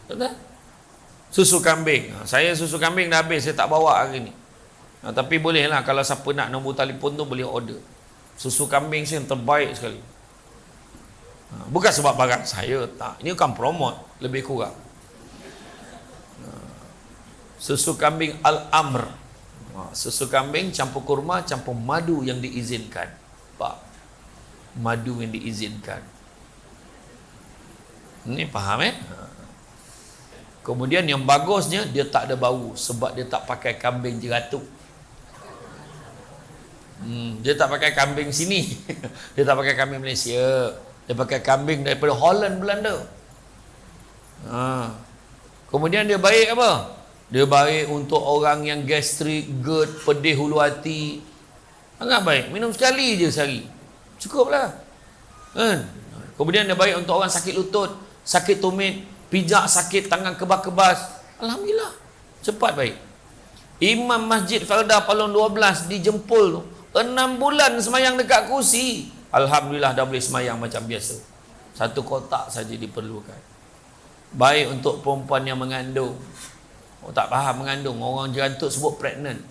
[SPEAKER 1] Betul? Susu kambing. Saya susu kambing dah habis, saya tak bawa hari ni. Tapi boleh lah, kalau siapa nak nombor telefon tu boleh order. Susu kambing saya yang terbaik sekali. Bukan sebab barang saya, tak. Ini bukan promote, lebih kurang. Susu kambing Al-Amr. Susu kambing campur kurma, campur madu yang diizinkan. Pak. Madu yang diizinkan. Ini faham Kemudian yang bagusnya, dia tak ada bau. Sebab dia tak pakai kambing jeratuk. Dia tak pakai kambing sini. Dia tak pakai kambing Malaysia. Dia pakai kambing daripada Holland, Belanda. Kemudian dia baik apa? Dia baik untuk orang yang gastrik, GERD, pedih hulu hati. Sangat baik. Minum sekali je sehari. Cukuplah. Kemudian dia baik untuk orang sakit lutut, sakit tumit, pijak sakit, tangan kebas-kebas. Alhamdulillah. Cepat baik. Imam Masjid Fardah Palung 12 di Jempol tu, 6 bulan semayang dekat kursi. Alhamdulillah dah boleh semayang macam biasa. 1 kotak saja diperlukan. Baik untuk perempuan yang mengandung. Tak faham mengandung. Orang jerantuk sebut pregnant.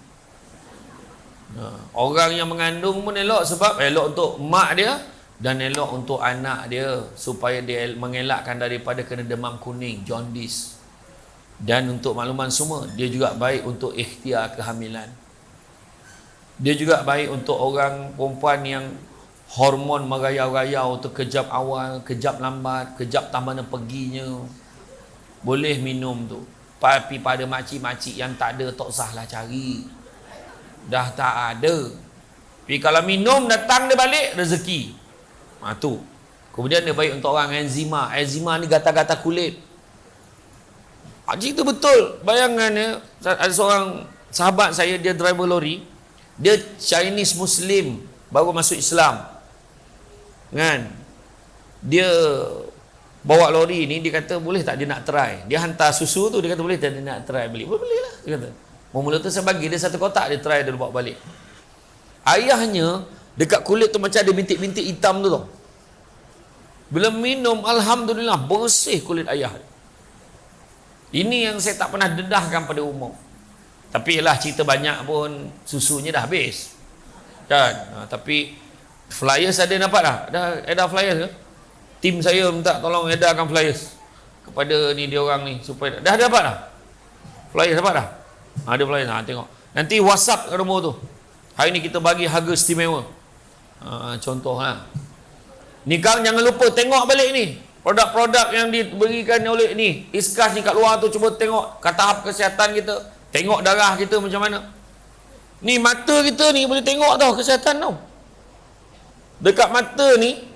[SPEAKER 1] Orang yang mengandung pun elok, sebab elok untuk mak dia dan elok untuk anak dia, supaya dia mengelakkan daripada kena demam kuning, jaundice. Dan untuk makluman semua, dia juga baik untuk ikhtiar kehamilan. Dia juga baik untuk orang perempuan yang hormon merayau-rayau, terkejap awal, kejap lambat, kejap tak mana perginya. Boleh minum tu. Tapi pada makcik-makcik yang tak ada, tak usahlah cari. Dah tak ada. Tapi kalau minum, datang dia balik, rezeki. Tu. Kemudian dia baik untuk orang eczema. Eczema ni gatal-gatal kulit. Itu betul. Bayangan ya, ada seorang sahabat saya, dia driver lori. Dia Chinese Muslim, baru masuk Islam. Kan? Dia bawa lori ni, dia kata boleh tak dia nak try. Dia hantar susu tu, dia kata boleh tak dia nak try beli. Boleh lah, dia kata. Mula tu saya bagi dia 1 kotak, dia try, dia bawa balik. Ayahnya dekat kulit tu macam ada bintik-bintik hitam tu tau. Bila minum, alhamdulillah bersih kulit ayah. Ini yang saya tak pernah dedahkan pada umum. Tapi lah cerita banyak pun, susunya dah habis. Kan? Tapi flyers ada nampak dah? Ada flyers ke? Tim saya minta tolong edarkan flyers kepada ni dia orang ni supaya dah dapat dah. Flyer dapat dah? Ada flyer. Tengok. Nanti WhatsApp kat nombor tu. Hari ni kita bagi harga istimewa. Contohlah. Ni Kang jangan lupa tengok balik ni. Produk-produk yang diberikan oleh ni. Iskas ni kat luar tu, cuba tengok tahap kesihatan kita. Tengok darah kita macam mana. Ni mata kita ni boleh tengok tau kesihatan tau. Dekat mata ni,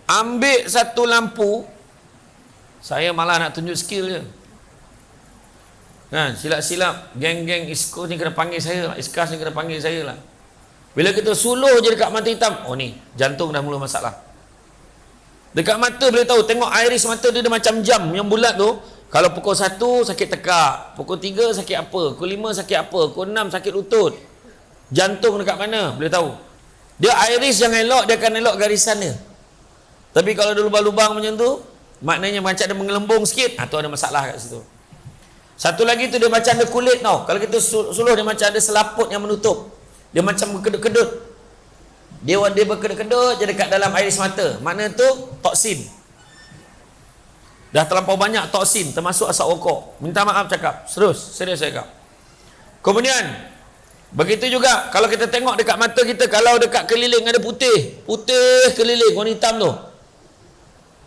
[SPEAKER 1] ambil satu lampu. Saya malah nak tunjuk skill je. Silap-silap geng-geng Iskas ni kena panggil saya lah. Iskas ni kena panggil saya lah. Bila kita suluh je dekat mata hitam, oh ni jantung dah mula masalah. Dekat mata boleh tahu, tengok iris mata dia macam jam yang bulat tu. Kalau pukul 1 sakit tekak, pukul 3 sakit apa, pukul 5 sakit apa, pukul 6 sakit lutut. Jantung dekat mana boleh tahu. Dia iris yang elok, dia akan elok garisan dia. Tapi kalau ada lubang-lubang macam tu, maknanya macam dia mengelembung sikit, tu ada masalah kat situ. Satu lagi tu dia macam ada kulit tau. Kalau kita suluh dia macam ada selaput yang menutup. Dia macam berkedut-kedut. Dia berkedut-kedut je dekat dalam iris mata. Makna tu toksin. Dah terlampau banyak toksin, termasuk asap rokok. Minta maaf cakap. Serius saya cakap. Kemudian begitu juga kalau kita tengok dekat mata kita, kalau dekat keliling ada putih keliling, warna hitam tu.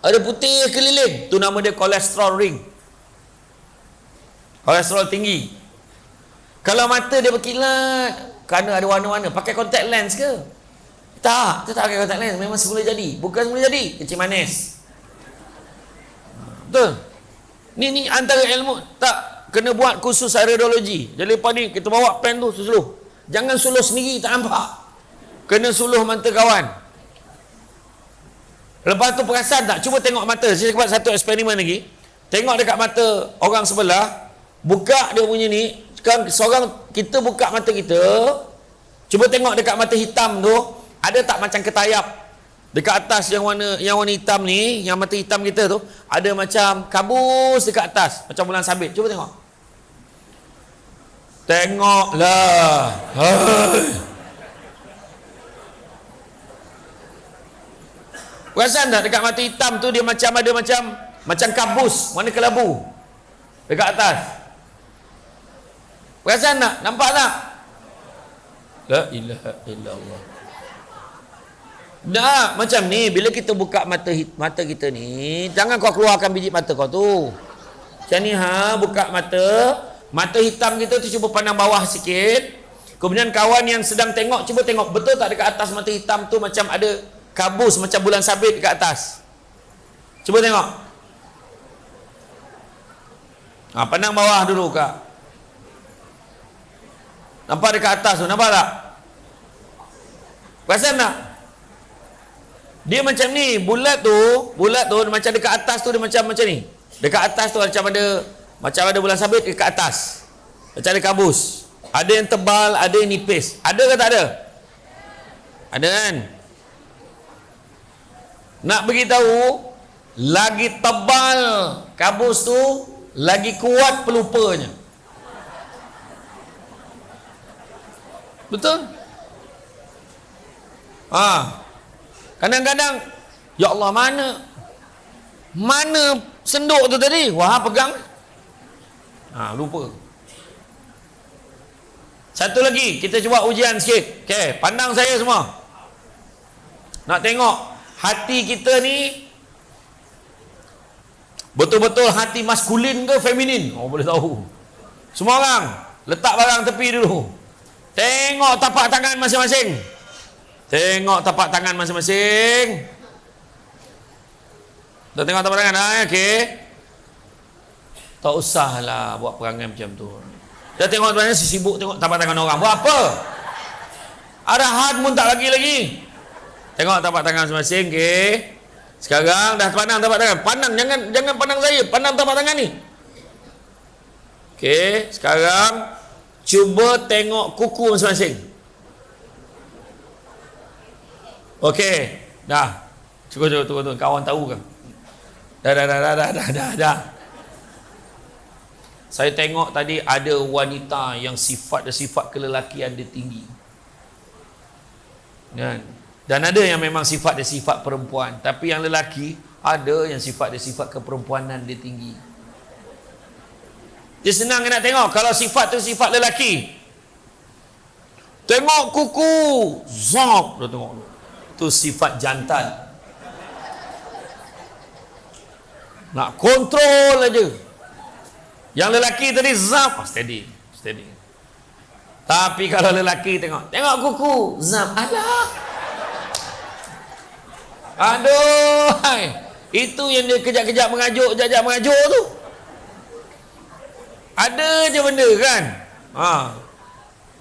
[SPEAKER 1] Ada putih keliling, tu nama dia kolesterol ring. Kolesterol tinggi. Kalau mata dia berkilat kerana ada warna-warna, pakai contact lens ke? Tak, kita tak pakai contact lens, memang semula jadi. Bukan semula jadi, kecil manis. Betul? Ni antara ilmu, tak kena buat kursus radiologi. Jadi lepas ni kita bawa pen tu suluh. Jangan suluh sendiri tak nampak. Kena suluh mata kawan. Lepas tu perasan tak? Cuba tengok mata. Saya buat satu eksperimen lagi. Tengok dekat mata orang sebelah. Buka dia punya ni. Seorang kita buka mata kita. Cuba tengok dekat mata hitam tu. Ada tak macam ketayap? Dekat atas yang warna hitam ni, yang mata hitam kita tu, ada macam kabus dekat atas. Macam bulan sabit. Cuba tengok. Tengoklah. Perasan tak dekat mata hitam tu dia macam ada macam kabus warna kelabu dekat atas. Perasan tak? Nampak tak? La ilaha illallah. Dah macam ni, bila kita buka mata kita ni, jangan kau keluarkan biji mata kau tu. Macam ni buka mata hitam kita tu, cuba pandang bawah sikit. Kemudian kawan yang sedang tengok, cuba tengok betul tak dekat atas mata hitam tu macam ada kabus macam bulan sabit dekat atas. Cuba tengok. Pandang bawah dulu Kak. Nampak dekat atas tu, nampak tak? Perasan tak? Dia macam ni, bulat tu macam dekat atas tu dia macam ni. Dekat atas tu macam ada bulan sabit dekat atas. Macam ada kabus. Ada yang tebal, ada yang nipis. Ada ke tak ada? Ada kan? Nak beritahu, lagi tebal kabus tu, lagi kuat pelupanya. Betul? Kadang-kadang, ya Allah, mana senduk tu tadi? Wah, pegang. Lupa. Satu lagi, kita cuba ujian sikit. Okey, pandang saya semua. Nak tengok hati kita ni betul-betul hati maskulin ke feminin? Boleh tahu. Semua orang letak barang tepi dulu. Tengok tapak tangan masing-masing. Tengok tapak tangan masing-masing. Dah tengok tapak tangan? Okey. Tak usahlah buat perangai macam tu. Dah tengok tapak tangan, sibuk tengok tapak tangan orang. Buat apa? Arahan pun tak lagi. Tengok tapak tangan masing-masing. Okey. Sekarang dah pandang tapak tangan. Pandang, jangan pandang saya. Pandang tapak tangan ni. Okey. Sekarang cuba tengok kuku masing-masing. Okey, dah. Cukup. Kawan tahu kan? Dah. Saya tengok tadi ada wanita yang sifat kelelakian dia tinggi. Dan ada yang memang sifat dia sifat perempuan. Tapi yang lelaki, ada yang sifat dia sifat keperempuanan dia tinggi. Dia senang nak tengok. Kalau sifat tu sifat lelaki, tengok kuku, zop, dia tengok. Tu sifat jantan. Nak kontrol aja. Yang lelaki tadi zap, steady. Tapi kalau lelaki tengok kuku, zap, alah. Aduh, itu yang dia kejap-kejap mengajuk tu. Ada je benda kan.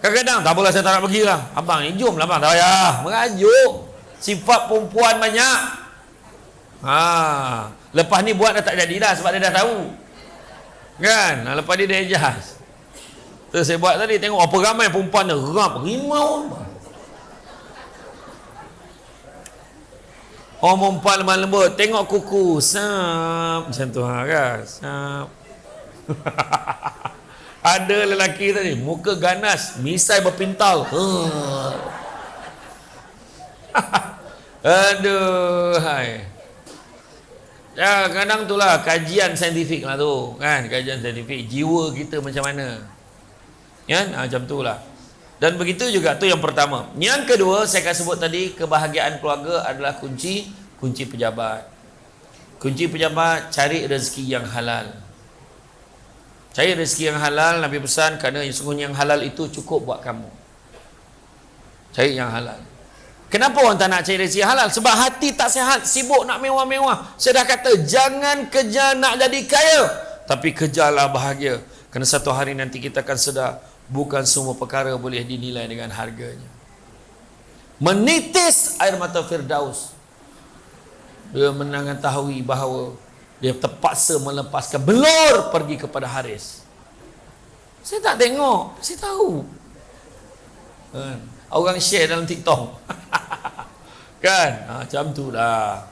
[SPEAKER 1] Kadang-kadang tak apalah, saya tak nak pergi lah. Abang ni jom lah abang, tak payah mengajuk. Sifat perempuan banyak. Lepas ni buat dah tak jadi dah, sebab dia dah tahu kan. Lepas dia dah adjust. Terus saya buat tadi, tengok apa ramai perempuan dah rap rimau. Perempuan lemah lembut, tengok kuku, sap, macam tu kan, sap. Ada lelaki tadi muka ganas, misai berpintal. Aduh, hai. Ya, kadang itulah kajian saintifik lah tu kan, kajian saintifik jiwa kita macam mana kan, macam itulah. Dan begitu juga tu yang pertama. Yang kedua saya akan sebut tadi, kebahagiaan keluarga adalah kunci pejabat. Kunci pejabat, cari rezeki yang halal. Cari rezeki yang halal, Nabi pesan, kerana sungguhnya yang halal itu cukup buat kamu. Cari yang halal. Kenapa orang tak nak cari rezeki yang halal? Sebab hati tak sihat, sibuk nak mewah-mewah. Saya dah kata, jangan kejar nak jadi kaya, tapi kejarlah bahagia. Kerana satu hari nanti kita akan sedar, bukan semua perkara boleh dinilai dengan harganya. Menitis air mata Firdaus, dia mengetahui bahawa dia terpaksa melepaskan belur pergi kepada Haris. Saya tak tengok, saya tahu kan? Orang share dalam TikTok kan, macam tu lah.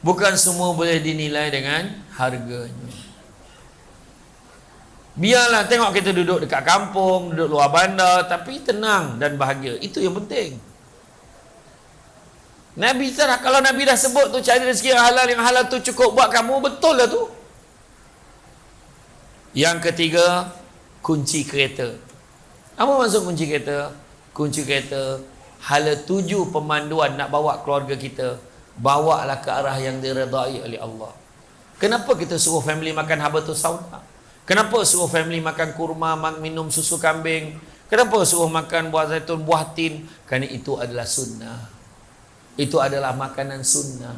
[SPEAKER 1] Bukan semua boleh dinilai dengan harganya. Biarlah, tengok kita duduk dekat kampung, duduk luar bandar, tapi tenang dan bahagia. Itu yang penting. Nabi sarah, kalau Nabi dah sebut tu cari rezeki yang halal tu cukup buat kamu, betul lah tu. Yang ketiga, kunci kereta. Apa maksud kunci kereta? Kunci kereta, hala tuju pemanduan nak bawa keluarga kita, bawalah ke arah yang diredai oleh Allah. Kenapa kita suruh family makan habatus sauda? Kenapa suruh family makan kurma, minum susu kambing? Kenapa suruh makan buah zaitun, buah tin? Kerana itu adalah sunnah. Itu adalah makanan sunnah.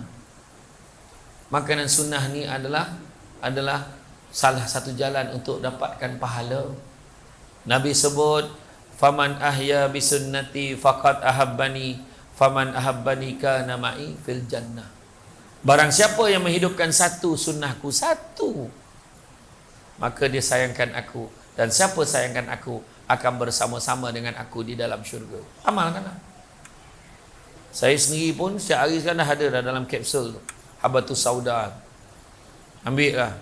[SPEAKER 1] Makanan sunnah ni adalah salah satu jalan untuk dapatkan pahala. Nabi sebut, faman ahya bisunnati faqad ahabbani, faman ahabbani kana ma'i fil jannah. Barang siapa yang menghidupkan satu sunnahku, satu, maka dia sayangkan aku, dan siapa sayangkan aku akan bersama-sama dengan aku di dalam syurga. Amalkanlah. Saya sendiri pun setiap hari sekarang dah ada dah dalam kapsul tu, habatus sauda. Ambil lah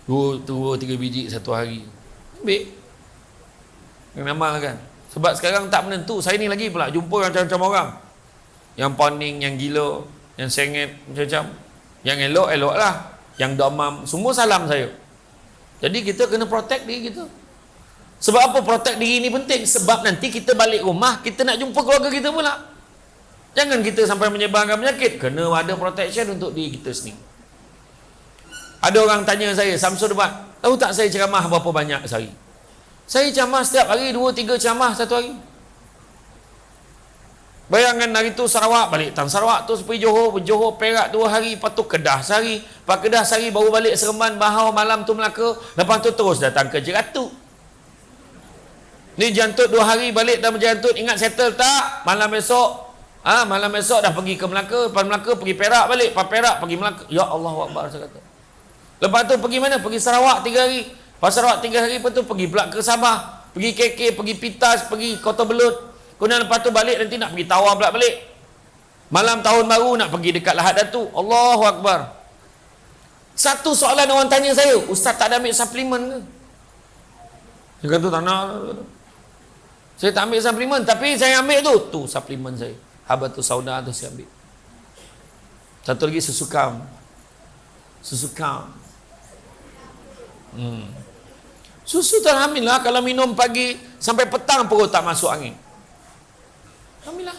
[SPEAKER 1] 2-3 biji satu hari. Ambil. Kena amalkan. Sebab sekarang tak menentu. Saya ni lagi pula jumpa macam-macam orang. Yang poning, yang gila, yang sengit, macam-macam. Yang elok lah. Yang domam, semua salam saya. Jadi kita kena protect diri kita. Sebab apa protect diri ni penting? Sebab nanti kita balik rumah, kita nak jumpa keluarga kita pula. Jangan kita sampai menyebarkan penyakit. Kena ada protection untuk diri kita sendiri. Ada orang tanya saya, Samsul Debat, tahu tak saya ceramah berapa banyak sehari? Saya ceramah setiap hari 2-3 ceramah satu hari. Bayangkan hari tu Sarawak, balik Tan Sarawak tu pergi Johor, Perak 2 hari, lepas tu Kedah sehari, lepas Kedah sehari baru balik Seremban, Bahau, malam tu Melaka, lepas tu terus datang ke Jeratu. Ni Jantut 2 hari balik dalam Jantut, ingat settle tak? Malam esok dah pergi ke Melaka, lepas Melaka pergi Perak balik, lepas Perak pergi Melaka. Ya Allah Akbar, saya kata. Lepas tu pergi mana? Pergi Sarawak 3 hari. Lepas Sarawak 3 hari, lepas tu pergi pula ke Sabah, pergi KK, pergi Pitas, pergi Kota Belud. Kemudian lepas tu balik, nanti nak pergi Tawar pula balik. Malam tahun baru nak pergi dekat Lahad Datu. Allahu Akbar. Satu soalan orang tanya saya, Ustaz tak ada ambil suplemen ke? Saya kata tak nak. Saya tak ambil suplemen, tapi saya ambil tu suplemen saya. Habatus sauda tu saya ambil. Satu lagi susu kam. Susu terhamil lah. Kalau minum pagi sampai petang perut tak masuk angin, hamil lah.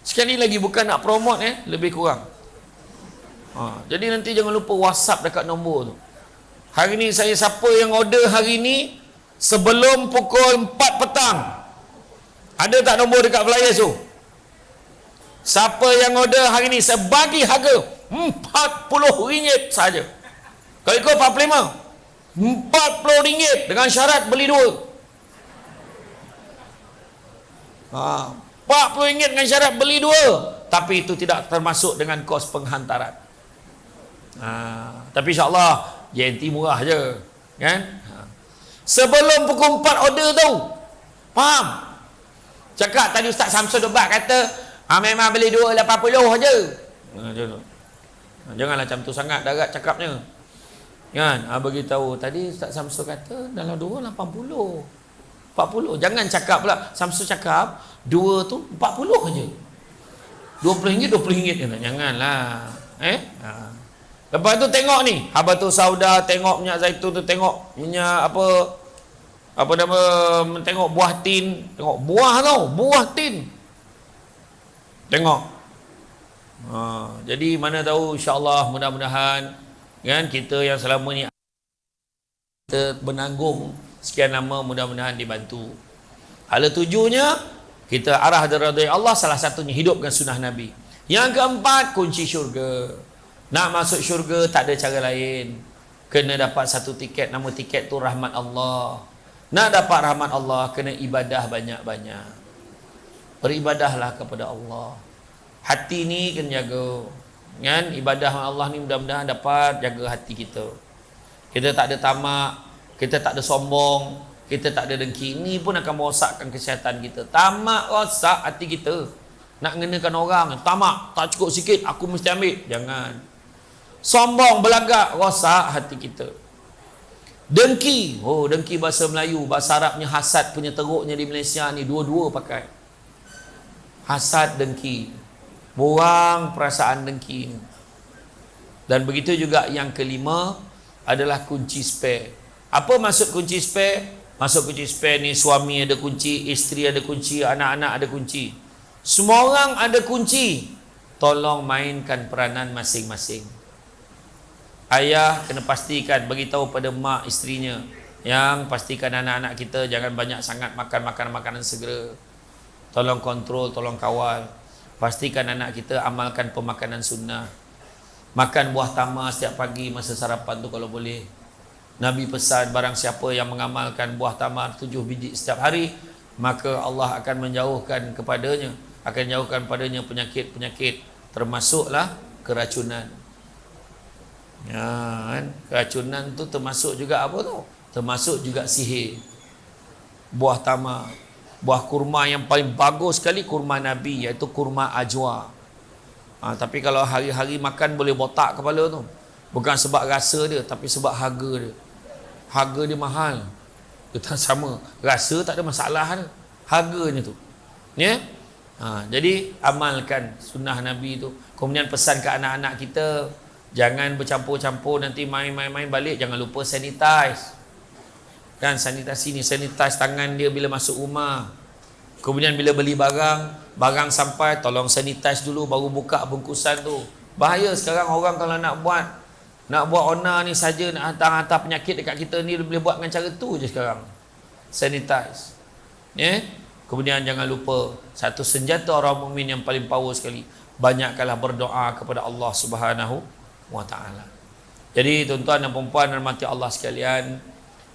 [SPEAKER 1] Sekali lagi bukan nak promote lebih kurang. Jadi nanti jangan lupa WhatsApp dekat nombor tu. Hari ni saya siapa yang order hari ni sebelum pukul 4 petang. Ada tak nombor dekat flyer tu? Siapa yang order hari ni saya bagi harga RM40 saja. Kalau ikut 45 RM40 dengan syarat beli dua. RM40 dengan syarat beli dua. Tapi itu tidak termasuk dengan kos penghantaran. Tapi insyaAllah JNT murah je, kan? Sebelum pukul 4 order tu. Faham? Cakap tadi Ustaz Samsul Debat kata memang beli dua 80 je. Janganlah macam tu sangat darat cakapnya, kan? Beritahu tadi Ustaz Samsul kata dalam dua 80 40. Jangan cakap pula Samsul cakap dua tu 40 je, RM20 je. Janganlah. Lepas tu tengok ni Habatus Sauda, tengok minyak zaitun tu, tengok minyak apa nama, tengok buah tin, tengok buah tau, buah tin, tengok. Jadi mana tahu insya-Allah, mudah-mudahan kan kita yang selama ni kita menanggung sekian lama, mudah-mudahan dibantu. Hala tujuhnya kita arah dari Allah, salah satunya hidupkan sunnah Nabi. Yang keempat, kunci syurga. Nak masuk syurga tak ada cara lain, kena dapat satu tiket. Nama tiket tu rahmat Allah. Nak dapat rahmat Allah kena ibadah banyak-banyak. Beribadahlah kepada Allah. Hati ni kena jaga, kan? Ibadah Allah ni mudah-mudahan dapat jaga hati kita. Kita tak ada tamak, kita tak ada sombong, kita tak ada dengki. Ini pun akan merosakkan kesihatan kita. Tamak rosak hati kita. Nak ngenakan orang, tamak, tak cukup sikit aku mesti ambil. Jangan. Sombong, belagak, rosak hati kita. Dengki, dengki bahasa Melayu, bahasa Arabnya hasad punya teruknya di Malaysia ni, dua-dua pakai. Hasad, dengki. Buang perasaan dengki. Dan begitu juga yang kelima adalah kunci spare. Apa maksud kunci spare? Maksud kunci spare ni, suami ada kunci, isteri ada kunci, anak-anak ada kunci. Semua orang ada kunci. Tolong mainkan peranan masing-masing. Ayah kena pastikan beritahu pada mak isterinya, yang pastikan anak-anak kita jangan banyak sangat makan makanan segera. Tolong kontrol, tolong kawal. Pastikan anak kita amalkan pemakanan sunnah. Makan buah tamar setiap pagi masa sarapan tu kalau boleh. Nabi pesan barang siapa yang mengamalkan buah tamar 7 biji setiap hari, maka Allah akan menjauhkan kepadanya, penyakit-penyakit, termasuklah keracunan. Kan? Keracunan tu termasuk juga apa tu? Termasuk juga sihir. Buah tamar, buah kurma yang paling bagus sekali kurma Nabi, iaitu kurma ajwa. Tapi kalau hari-hari makan boleh botak kepala tu. Bukan sebab rasa dia, tapi sebab harga dia. Harga dia mahal. Kita sama, rasa tak ada masalah dia, harganya tu. Ya? Jadi amalkan sunnah Nabi tu. Kemudian pesan ke anak-anak kita, jangan bercampur-campur, nanti main-main balik jangan lupa sanitize. Kan sanitasi ni, sanitize tangan dia bila masuk rumah. Kemudian bila beli barang sampai tolong sanitize dulu baru buka bungkusan tu. Bahaya sekarang orang kalau nak buat ona ni saja, nak hantar penyakit dekat kita ni, boleh buat dengan cara tu je sekarang. Sanitize. Ya? Kemudian jangan lupa satu senjata orang mukmin yang paling power sekali, banyakkanlah berdoa kepada Allah Subhanahu wa ta'ala. Jadi tuan-tuan dan puan-puan rahmati Allah sekalian,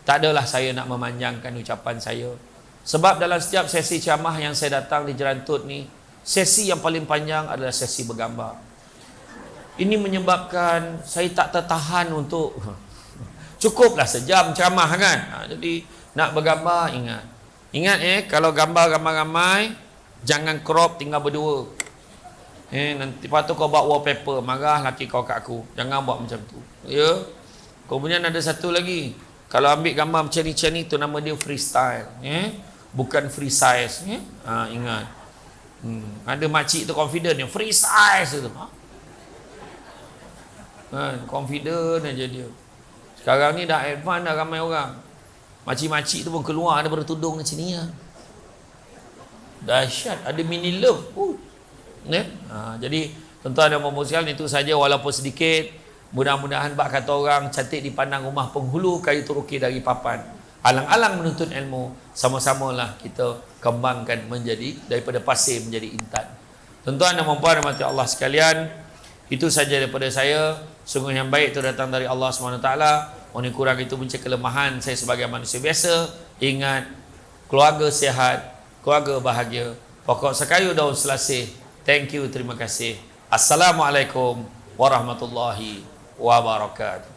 [SPEAKER 1] tak adalah saya nak memanjangkan ucapan saya, sebab dalam setiap sesi ceramah yang saya datang di Jerantut ni, sesi yang paling panjang adalah sesi bergambar. Ini menyebabkan saya tak tertahan untuk cukuplah sejam ceramah kan. Jadi nak bergambar, ingat kalau gambar ramai-ramai jangan crop, tinggal berdua. Nanti lepas tu kau buat wallpaper, marah laki kau kat aku. Jangan buat macam tu. Ya. Kemudian ada satu lagi, kalau ambil gambar macam ni tu nama dia freestyle. Bukan free size. Ingat. Ada makcik tu confident yang free size tu. Confident aja dia. Sekarang ni dah advance dah ramai orang. Makcik-makcik tu pun keluar ada bertudung macam ni ya. Dahsyat, ada mini love. Jadi tuan-tuan dan puan-puan sekalian, itu saja walaupun sedikit. Mudah-mudahan bak kata orang cantik dipandang rumah penghulu, kayu turukir dari papan. Alang-alang menuntut ilmu, sama-samalah kita kembangkan menjadi daripada pasir menjadi intan. Tuan-tuan dan puan-puan rahmati Allah sekalian, itu saja daripada saya. Sungguh yang baik itu datang dari Allah SWT. Orang kurang itu punca kelemahan saya sebagai manusia biasa. Ingat, keluarga sihat, keluarga bahagia, pokok sekayu daun selasih. Thank you, terima kasih. Assalamualaikum warahmatullahi wabarakatuh.